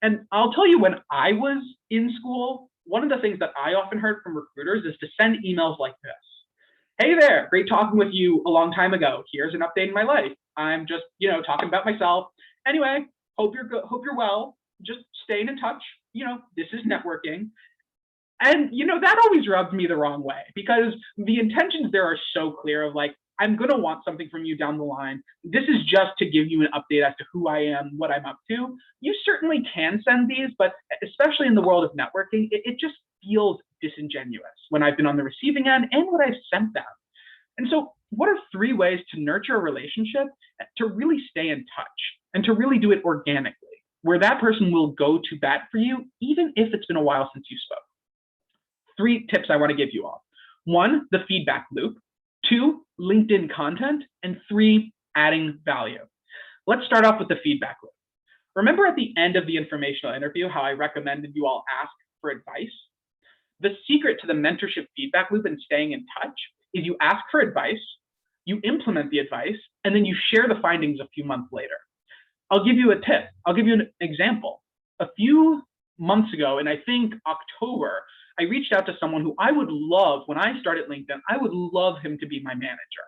And I'll tell you, when I was in school, one of the things that I often heard from recruiters is to send emails like this. Hey there, great talking with you a long time ago. Here's an update in my life. I'm just, talking about myself. Anyway, hope you're good, hope you're well. Just staying in touch. This is networking. And, that always rubbed me the wrong way because the intentions there are so clear of like, I'm going to want something from you down the line. This is just to give you an update as to who I am, what I'm up to. You certainly can send these, but especially in the world of networking, it just feels disingenuous when I've been on the receiving end and what I've sent them. And so what are 3 ways to nurture a relationship to really stay in touch and to really do it organically, where that person will go to bat for you, even if it's been a while since you spoke? 3 tips I want to give you all. 1, the feedback loop. 2, LinkedIn content. And 3, adding value. Let's start off with the feedback loop. Remember at the end of the informational interview how I recommended you all ask for advice? The secret to the mentorship feedback loop and staying in touch is you ask for advice, you implement the advice, and then you share the findings a few months later. I'll give you a tip. I'll give you an example. A few months ago, in I think October, I reached out to someone who I would love, when I started LinkedIn, I would love him to be my manager.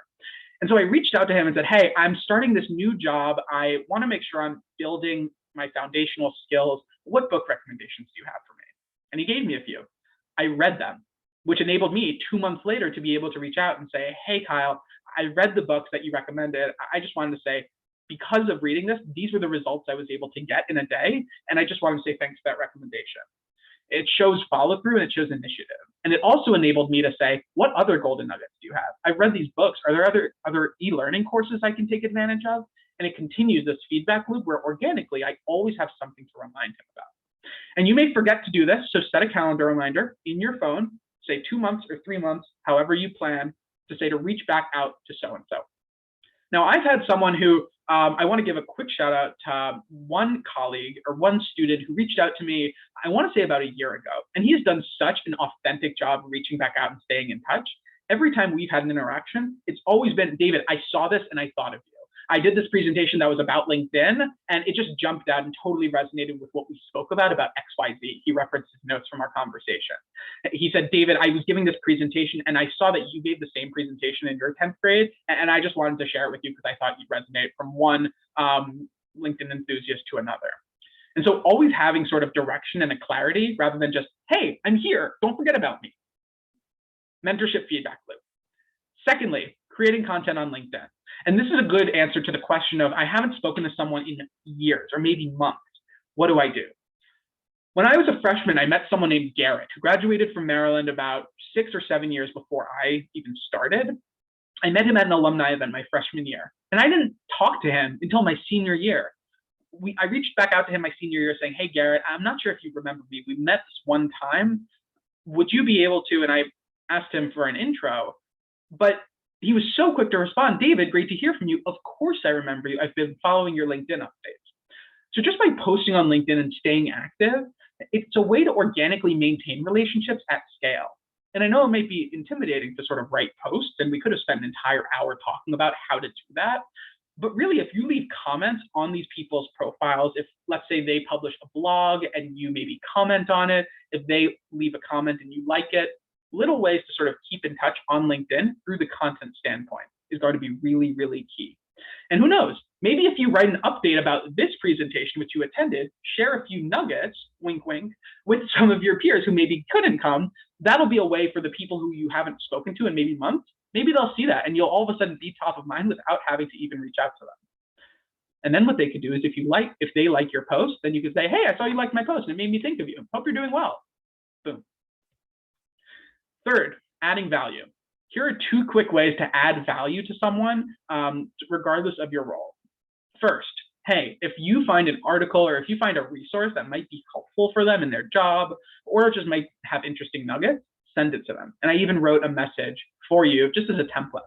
And so I reached out to him and said, hey, I'm starting this new job. I want to make sure I'm building my foundational skills. What book recommendations do you have for me? And he gave me a few. I read them, which enabled me 2 months later to be able to reach out and say, hey, Kyle, I read the books that you recommended. I just wanted to say, because of reading this, these were the results I was able to get in a day. And I just wanted to say thanks for that recommendation. It shows follow through and it shows initiative. And it also enabled me to say, what other golden nuggets do you have? I've read these books. Are there other e-learning courses I can take advantage of? And it continues this feedback loop where organically I always have something to remind him about. And you may forget to do this, so set a calendar reminder in your phone, say 2 months or 3 months, however you plan, to say to reach back out to so-and-so. Now, I've had someone who, I want to give a quick shout out to one colleague or one student who reached out to me, I want to say about a year ago. And he has done such an authentic job of reaching back out and staying in touch. Every time we've had an interaction, it's always been, David, I saw this and I thought of you. I did this presentation that was about LinkedIn, and it just jumped out and totally resonated with what we spoke about XYZ. He referenced his notes from our conversation. He said, David, I was giving this presentation, and I saw that you gave the same presentation in your 10th grade, and I just wanted to share it with you because I thought you'd resonate from one LinkedIn enthusiast to another. And so always having sort of direction and a clarity rather than just, hey, I'm here, don't forget about me. Mentorship feedback loop. Secondly, creating content on LinkedIn. And this is a good answer to the question of, I haven't spoken to someone in years or maybe months. What do I do? When I was a freshman, I met someone named Garrett who graduated from Maryland about 6 or 7 years before I even started. I met him at an alumni event my freshman year, and I didn't talk to him until my senior year. I reached back out to him my senior year saying, hey, Garrett, I'm not sure if you remember me. We met this one time. Would you be able to? And I asked him for an intro, but he was so quick to respond, David, great to hear from you. Of course I remember you. I've been following your LinkedIn updates. So just by posting on LinkedIn and staying active, it's a way to organically maintain relationships at scale. And I know it might be intimidating to sort of write posts, and we could have spent an entire hour talking about how to do that. But really, if you leave comments on these people's profiles, if let's say they publish a blog and you maybe comment on it, if they leave a comment and you like it, little ways to sort of keep in touch on LinkedIn through the content standpoint is going to be really, really key. And who knows, maybe if you write an update about this presentation which you attended, share a few nuggets, wink, wink, with some of your peers who maybe couldn't come, that'll be a way for the people who you haven't spoken to in maybe months, maybe they'll see that and you'll all of a sudden be top of mind without having to even reach out to them. And then what they could do is if they like your post, then you could say, hey, I saw you liked my post and it made me think of you. Hope you're doing well. Boom. Third, adding value. Here are 2 quick ways to add value to someone, regardless of your role. First, hey, if you find an article or if you find a resource that might be helpful for them in their job, or just might have interesting nuggets, send it to them. And I even wrote a message for you just as a template.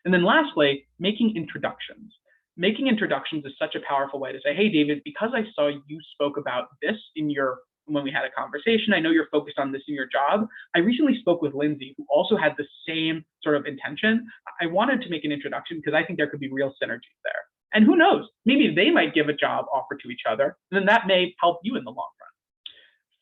And then lastly, making introductions. Making introductions is such a powerful way to say, hey, David, because I saw you spoke about this when we had a conversation, I know you're focused on this in your job. I recently spoke with Lindsay, who also had the same sort of intention. I wanted to make an introduction because I think there could be real synergies there. And who knows, maybe they might give a job offer to each other, and then that may help you in the long run.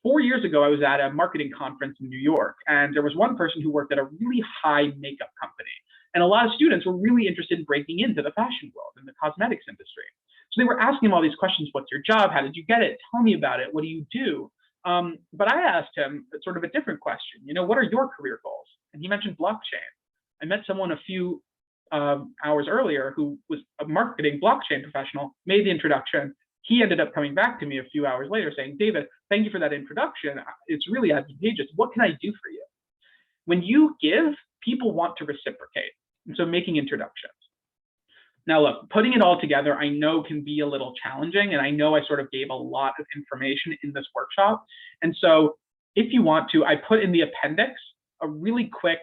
4 years ago, I was at a marketing conference in New York, and there was one person who worked at a really high makeup company. And a lot of students were really interested in breaking into the fashion world and the cosmetics industry. So they were asking him all these questions. What's your job? How did you get it? Tell me about it. What do you do? But I asked him sort of a different question. What are your career goals? And he mentioned blockchain. I met someone a few hours earlier who was a marketing blockchain professional, made the introduction. He ended up coming back to me a few hours later saying, David, thank you for that introduction. It's really advantageous. What can I do for you? When you give, people want to reciprocate. And so making introductions. Now, look, putting it all together, I know can be a little challenging, and I know I sort of gave a lot of information in this workshop. And so if you want to, I put in the appendix a really quick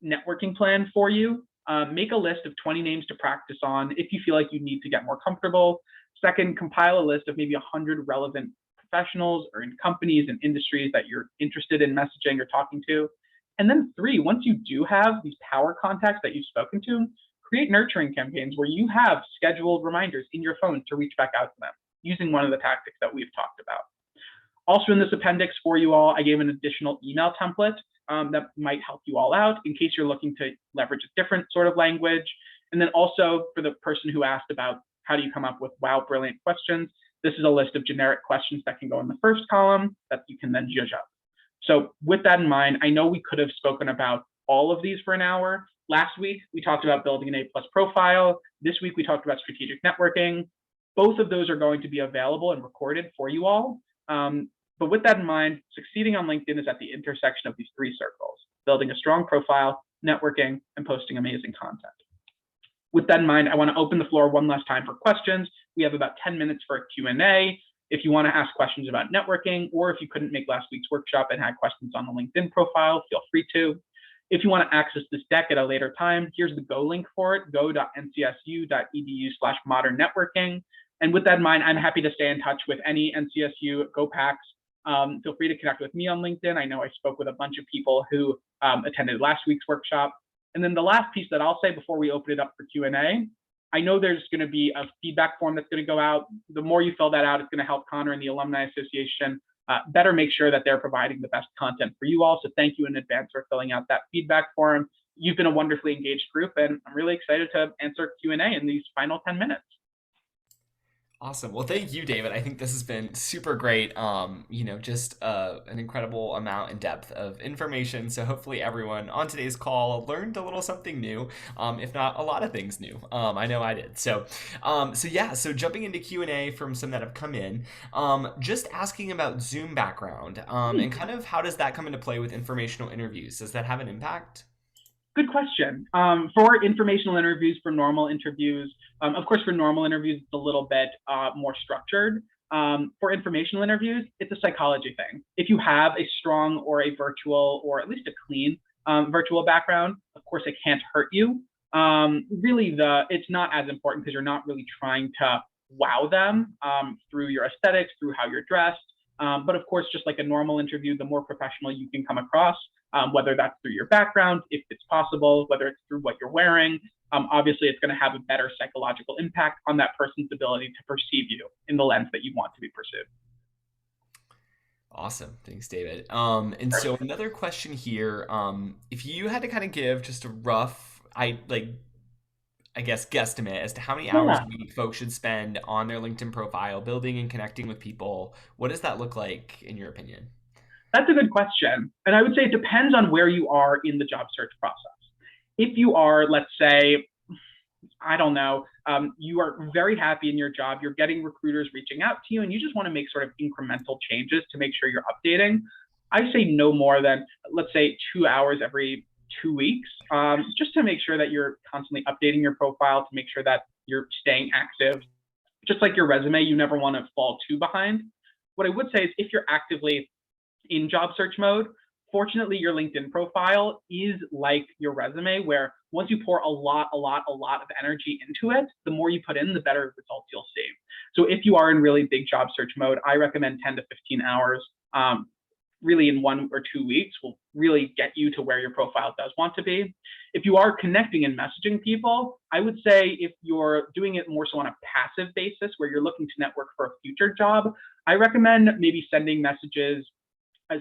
networking plan for you. Make a list of 20 names to practice on if you feel like you need to get more comfortable. Second, compile a list of maybe 100 relevant professionals or in companies and industries that you're interested in messaging or talking to. And then 3, once you do have these power contacts that you've spoken to, create nurturing campaigns where you have scheduled reminders in your phone to reach back out to them using one of the tactics that we've talked about. Also in this appendix for you all, I gave an additional email template that might help you all out in case you're looking to leverage a different sort of language. And then also for the person who asked about how do you come up with wow, brilliant questions, this is a list of generic questions that can go in the first column that you can then judge up. So with that in mind, I know we could have spoken about all of these for an hour. Last week, we talked about building an A+ profile. This week, we talked about strategic networking. Both of those are going to be available and recorded for you all. But with that in mind, succeeding on LinkedIn is at the intersection of these three circles: building a strong profile, networking, and posting amazing content. With that in mind, I want to open the floor one last time for questions. We have about 10 minutes for a Q&A. If you want to ask questions about networking, or if you couldn't make last week's workshop and had questions on the LinkedIn profile, feel free to. If you want to access this deck at a later time, here's the Go link for it, go.ncsu.edu/modern networking. And with that in mind, I'm happy to stay in touch with any NCSU Go Packs. Feel free to connect with me on LinkedIn. I know I spoke with a bunch of people who attended last week's workshop. And then the last piece that I'll say before we open it up for Q&A, I know there's going to be a feedback form that's going to go out. The more you fill that out, it's going to help Connor and the Alumni Association better make sure that they're providing the best content for you all. So thank you in advance for filling out that feedback form. You've been a wonderfully engaged group, and I'm really excited to answer Q&A in these final 10 minutes. Awesome. Well, thank you, David. I think this has been super great. Just an incredible amount and depth of information. So hopefully everyone on today's call learned a little something new, if not a lot of things new. I know I did. So jumping into Q&A from some that have come in, just asking about Zoom background, and kind of how does that come into play with informational interviews? Does that have an impact? Good question. For informational interviews, for normal interviews, of course, for normal interviews, it's a little bit more structured. For informational interviews, it's a psychology thing. If you have a strong or a virtual, or at least a clean virtual background, of course, it can't hurt you. Really, it's not as important because you're not really trying to wow them through your aesthetics, through how you're dressed. But of course, just like a normal interview, the more professional you can come across, whether that's through your background, if it's possible, whether it's through what you're wearing, obviously it's going to have a better psychological impact on that person's ability to perceive you in the lens that you want to be perceived. Awesome. Thanks, David. And so another question here, if you had to kind of give just a rough, I guess, guesstimate as to how many hours a week folks should spend on their LinkedIn profile, building and connecting with people, what does that look like in your opinion? That's a good question. And I would say it depends on where you are in the job search process. If you are, let's say, I don't know, you are very happy in your job, you're getting recruiters reaching out to you, and you just want to make sort of incremental changes to make sure you're updating, I say no more than, let's say, 2 hours every 2 weeks, just to make sure that you're constantly updating your profile, to make sure that you're staying active. Just like your resume, you never want to fall too behind. What I would say is if you're actively in job search mode, fortunately, your LinkedIn profile is like your resume, where once you pour a lot of energy into it, the more you put in, the better results you'll see. So if you are in really big job search mode, I recommend 10 to 15 hours really in 1 or 2 weeks will really get you to where your profile does want to be. If you are connecting and messaging people, I would say if you're doing it more so on a passive basis where you're looking to network for a future job, I recommend maybe sending messages,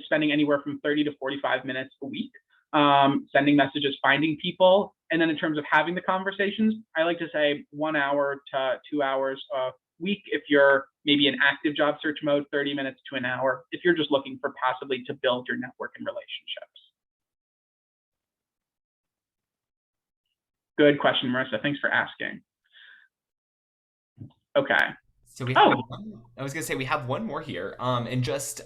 spending anywhere from 30 to 45 minutes a week, sending messages, finding people. And then in terms of having the conversations, I like to say 1 hour to 2 hours a week if you're maybe in active job search mode, 30 minutes to an hour if you're just looking for passively to build your network and relationships. Good question, Marissa. Thanks for asking. Okay. So we have I was gonna say we have one more here, and just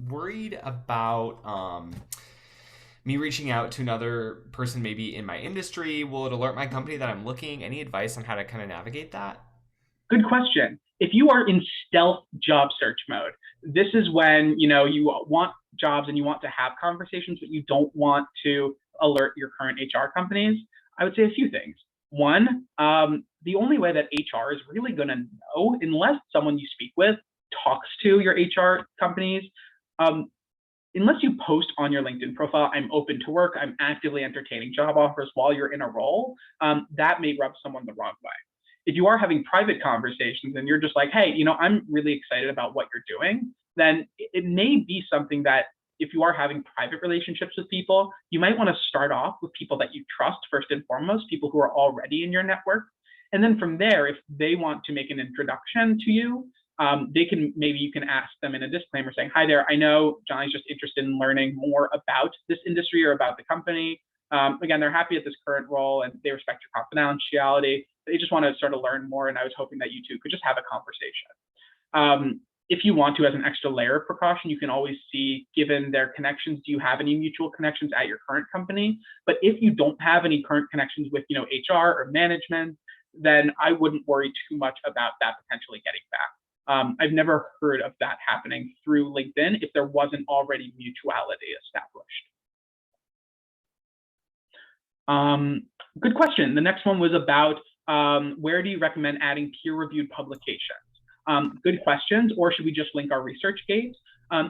worried about me reaching out to another person maybe in my industry. Will it alert my company that I'm looking? Any advice on how to kind of navigate that? Good question. If you are in stealth job search mode, this is when you want jobs and you want to have conversations, but you don't want to alert your current HR companies. I would say a few things. One, the only way that HR is really going to know, unless someone you speak with talks to your HR companies, unless you post on your LinkedIn profile, I'm open to work, I'm actively entertaining job offers while you're in a role, that may rub someone the wrong way. If you are having private conversations and you're just like, hey, I'm really excited about what you're doing, then it may be something that if you are having private relationships with people, you might want to start off with people that you trust first and foremost, people who are already in your network. And then from there, if they want to make an introduction to you, maybe you can ask them in a disclaimer saying, hi there, I know Johnny's just interested in learning more about this industry or about the company. Again, they're happy at this current role and they respect your confidentiality. They just want to sort of learn more. And I was hoping that you two could just have a conversation. If you want to, as an extra layer of precaution, you can always see, given their connections, do you have any mutual connections at your current company? But if you don't have any current connections with, HR or management, then I wouldn't worry too much about that potentially getting back. I've never heard of that happening through LinkedIn if there wasn't already mutuality established. Good question. The next one was about where do you recommend adding peer-reviewed publications? Good questions. Or should we just link our ResearchGate?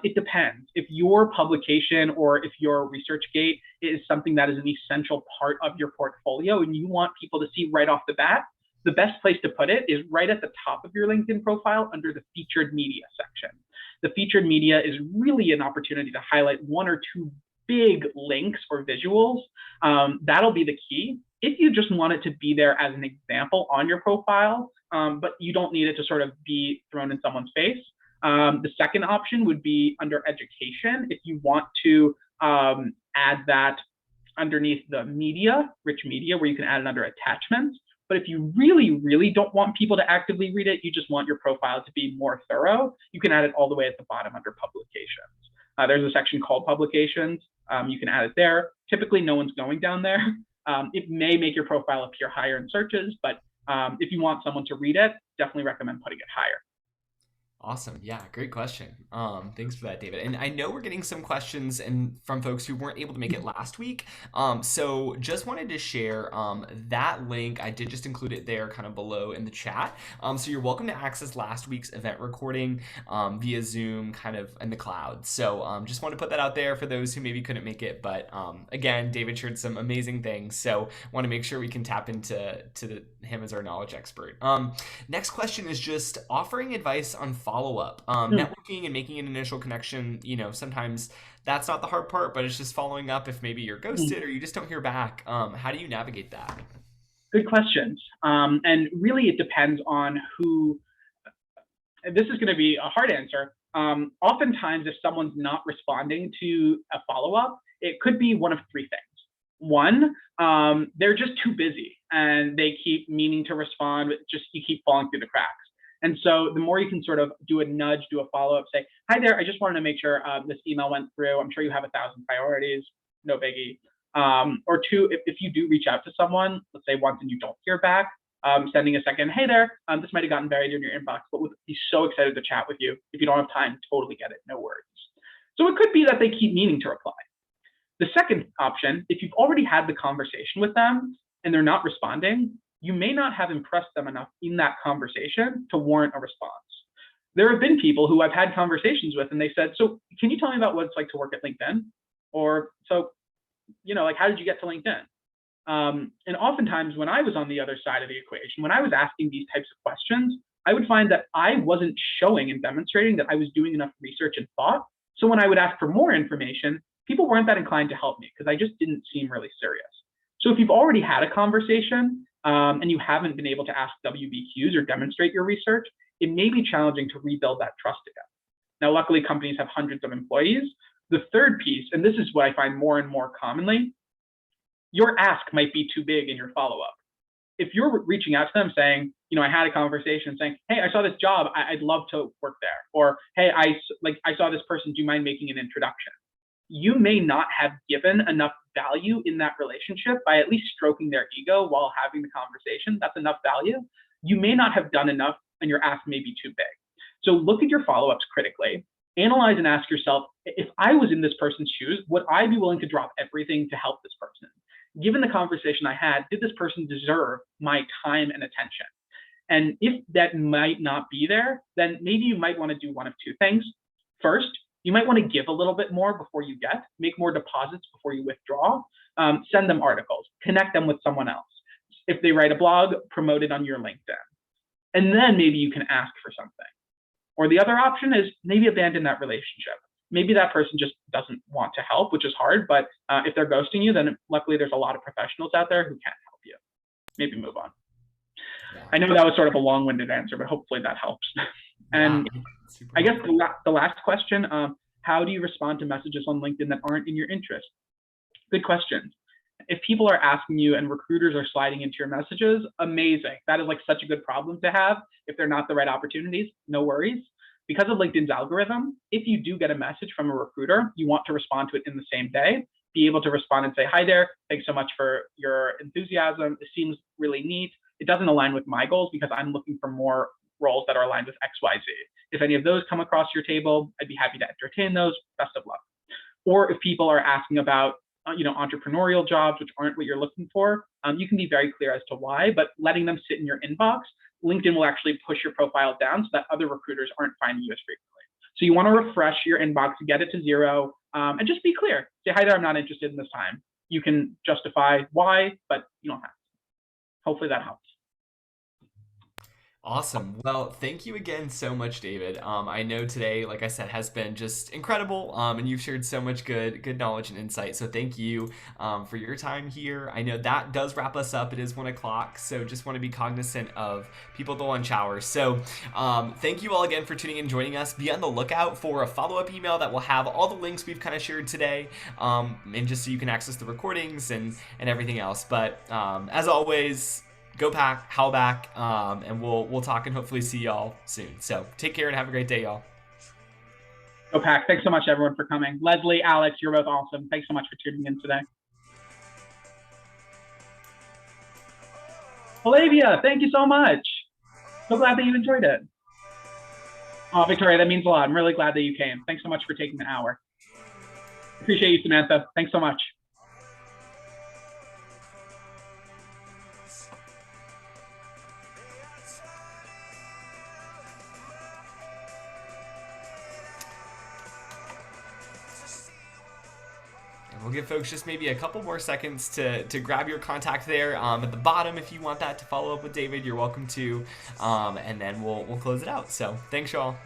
It depends. If your publication or if your ResearchGate is something that is an essential part of your portfolio and you want people to see right off the bat, the best place to put it is right at the top of your LinkedIn profile under the featured media section. The featured media is really an opportunity to highlight one or two big links or visuals. That'll be the key. If you just want it to be there as an example on your profile, but you don't need it to sort of be thrown in someone's face. The second option would be under education. If you want to add that underneath the media, rich media, where you can add it under attachments. But if you really, really don't want people to actively read it, you just want your profile to be more thorough, you can add it all the way at the bottom under publications. There's a section called publications. You can add it there. Typically, no one's going down there. It may make your profile appear higher in searches, but if you want someone to read it, definitely recommend putting it higher. Awesome. Yeah, great question. Thanks for that, David. And I know we're getting some questions and from folks who weren't able to make it last week. So just wanted to share that link. I did just include it there kind of below in the chat. So you're welcome to access last week's event recording via Zoom kind of in the cloud. So just want to put that out there for those who maybe couldn't make it. But again, David shared some amazing things. So want to make sure we can tap into him as our knowledge expert. Next question is just offering advice on follow-up. Networking and making an initial connection, sometimes that's not the hard part, but it's just following up if maybe you're ghosted or you just don't hear back. How do you navigate that? Good questions. And really it depends on who. This is going to be a hard answer. Oftentimes, if someone's not responding to a follow-up, it could be one of three things. One, they're just too busy and they keep meaning to respond, but just you keep falling through the cracks. And so the more you can sort of do a nudge, do a follow-up, say, hi there, I just wanted to make sure this email went through. I'm sure you have 1,000 priorities, no biggie. Or two, if you do reach out to someone, let's say once and you don't hear back, sending a second, hey there, this might have gotten buried in your inbox, but we'd be so excited to chat with you. If you don't have time, totally get it, no worries. So it could be that they keep meaning to reply. The second option, if you've already had the conversation with them and they're not responding, you may not have impressed them enough in that conversation to warrant a response. There have been people who I've had conversations with and they said, so can you tell me about what it's like to work at LinkedIn? Or so, like, how did you get to LinkedIn? And oftentimes when I was on the other side of the equation, when I was asking these types of questions, I would find that I wasn't showing and demonstrating that I was doing enough research and thought. So when I would ask for more information, people weren't that inclined to help me because I just didn't seem really serious. So if you've already had a conversation and you haven't been able to ask WBQs or demonstrate your research, it may be challenging to rebuild that trust again. Now, luckily, companies have hundreds of employees. The third piece, and this is what I find more and more commonly, your ask might be too big in your follow-up. If you're reaching out to them saying, I had a conversation saying, hey, I saw this job, I'd love to work there. Or, hey, I saw this person, do you mind making an introduction? You may not have given enough value in that relationship by at least stroking their ego while having the conversation. That's enough value. You may not have done enough and your ask may be too big. So look at your follow-ups critically, analyze and ask yourself, if I was in this person's shoes, would I be willing to drop everything to help this person? Given the conversation I had, did this person deserve my time and attention? And if that might not be there, then maybe you might want to do one of two things. First, you might want to give a little bit more before you get, make more deposits before you withdraw, send them articles, connect them with someone else. If they write a blog, promote it on your LinkedIn. And then maybe you can ask for something. Or the other option is maybe abandon that relationship. Maybe that person just doesn't want to help, which is hard, but if they're ghosting you, then luckily there's a lot of professionals out there who can help you. Maybe move on. Yeah. I know that was sort of a long-winded answer, but hopefully that helps. And I guess the last question, how do you respond to messages on LinkedIn that aren't in your interest? Good question. If people are asking you and recruiters are sliding into your messages, amazing. That is like such a good problem to have. If they're not the right opportunities, no worries. Because of LinkedIn's algorithm, if you do get a message from a recruiter, you want to respond to it in the same day, be able to respond and say, hi there, thanks so much for your enthusiasm. It seems really neat. It doesn't align with my goals because I'm looking for more roles that are aligned with XYZ. If any of those come across your table, I'd be happy to entertain those. Best of luck. Or if people are asking about entrepreneurial jobs, which aren't what you're looking for, you can be very clear as to why, but letting them sit in your inbox, LinkedIn will actually push your profile down so that other recruiters aren't finding you as frequently. So you want to refresh your inbox, get it to 0, and just be clear. Say, hi there, I'm not interested in this time. You can justify why, but you don't have to. Hopefully that helps. Awesome. Well, thank you again so much, David. I know today, like I said, has been just incredible, and you've shared so much good knowledge and insight. So thank you for your time here. I know that does wrap us up. It is 1 o'clock, so just want to be cognizant of people at the lunch hour. So thank you all again for tuning in and joining us. Be on the lookout for a follow-up email that will have all the links we've kind of shared today, and just so you can access the recordings and everything else. But as always, go Pack, howl back, and we'll talk and hopefully see y'all soon. So take care and have a great day, y'all. Go Pack. Thanks so much, everyone, for coming. Leslie, Alex, you're both awesome. Thanks so much for tuning in today. Olavia, thank you so much. So glad that you enjoyed it. Oh, Victoria, that means a lot. I'm really glad that you came. Thanks so much for taking the hour. Appreciate you, Samantha. Thanks so much. We'll give folks just maybe a couple more seconds to grab your contact there at the bottom. If you want that to follow up with David, you're welcome to, and then we'll close it out. So thanks, y'all.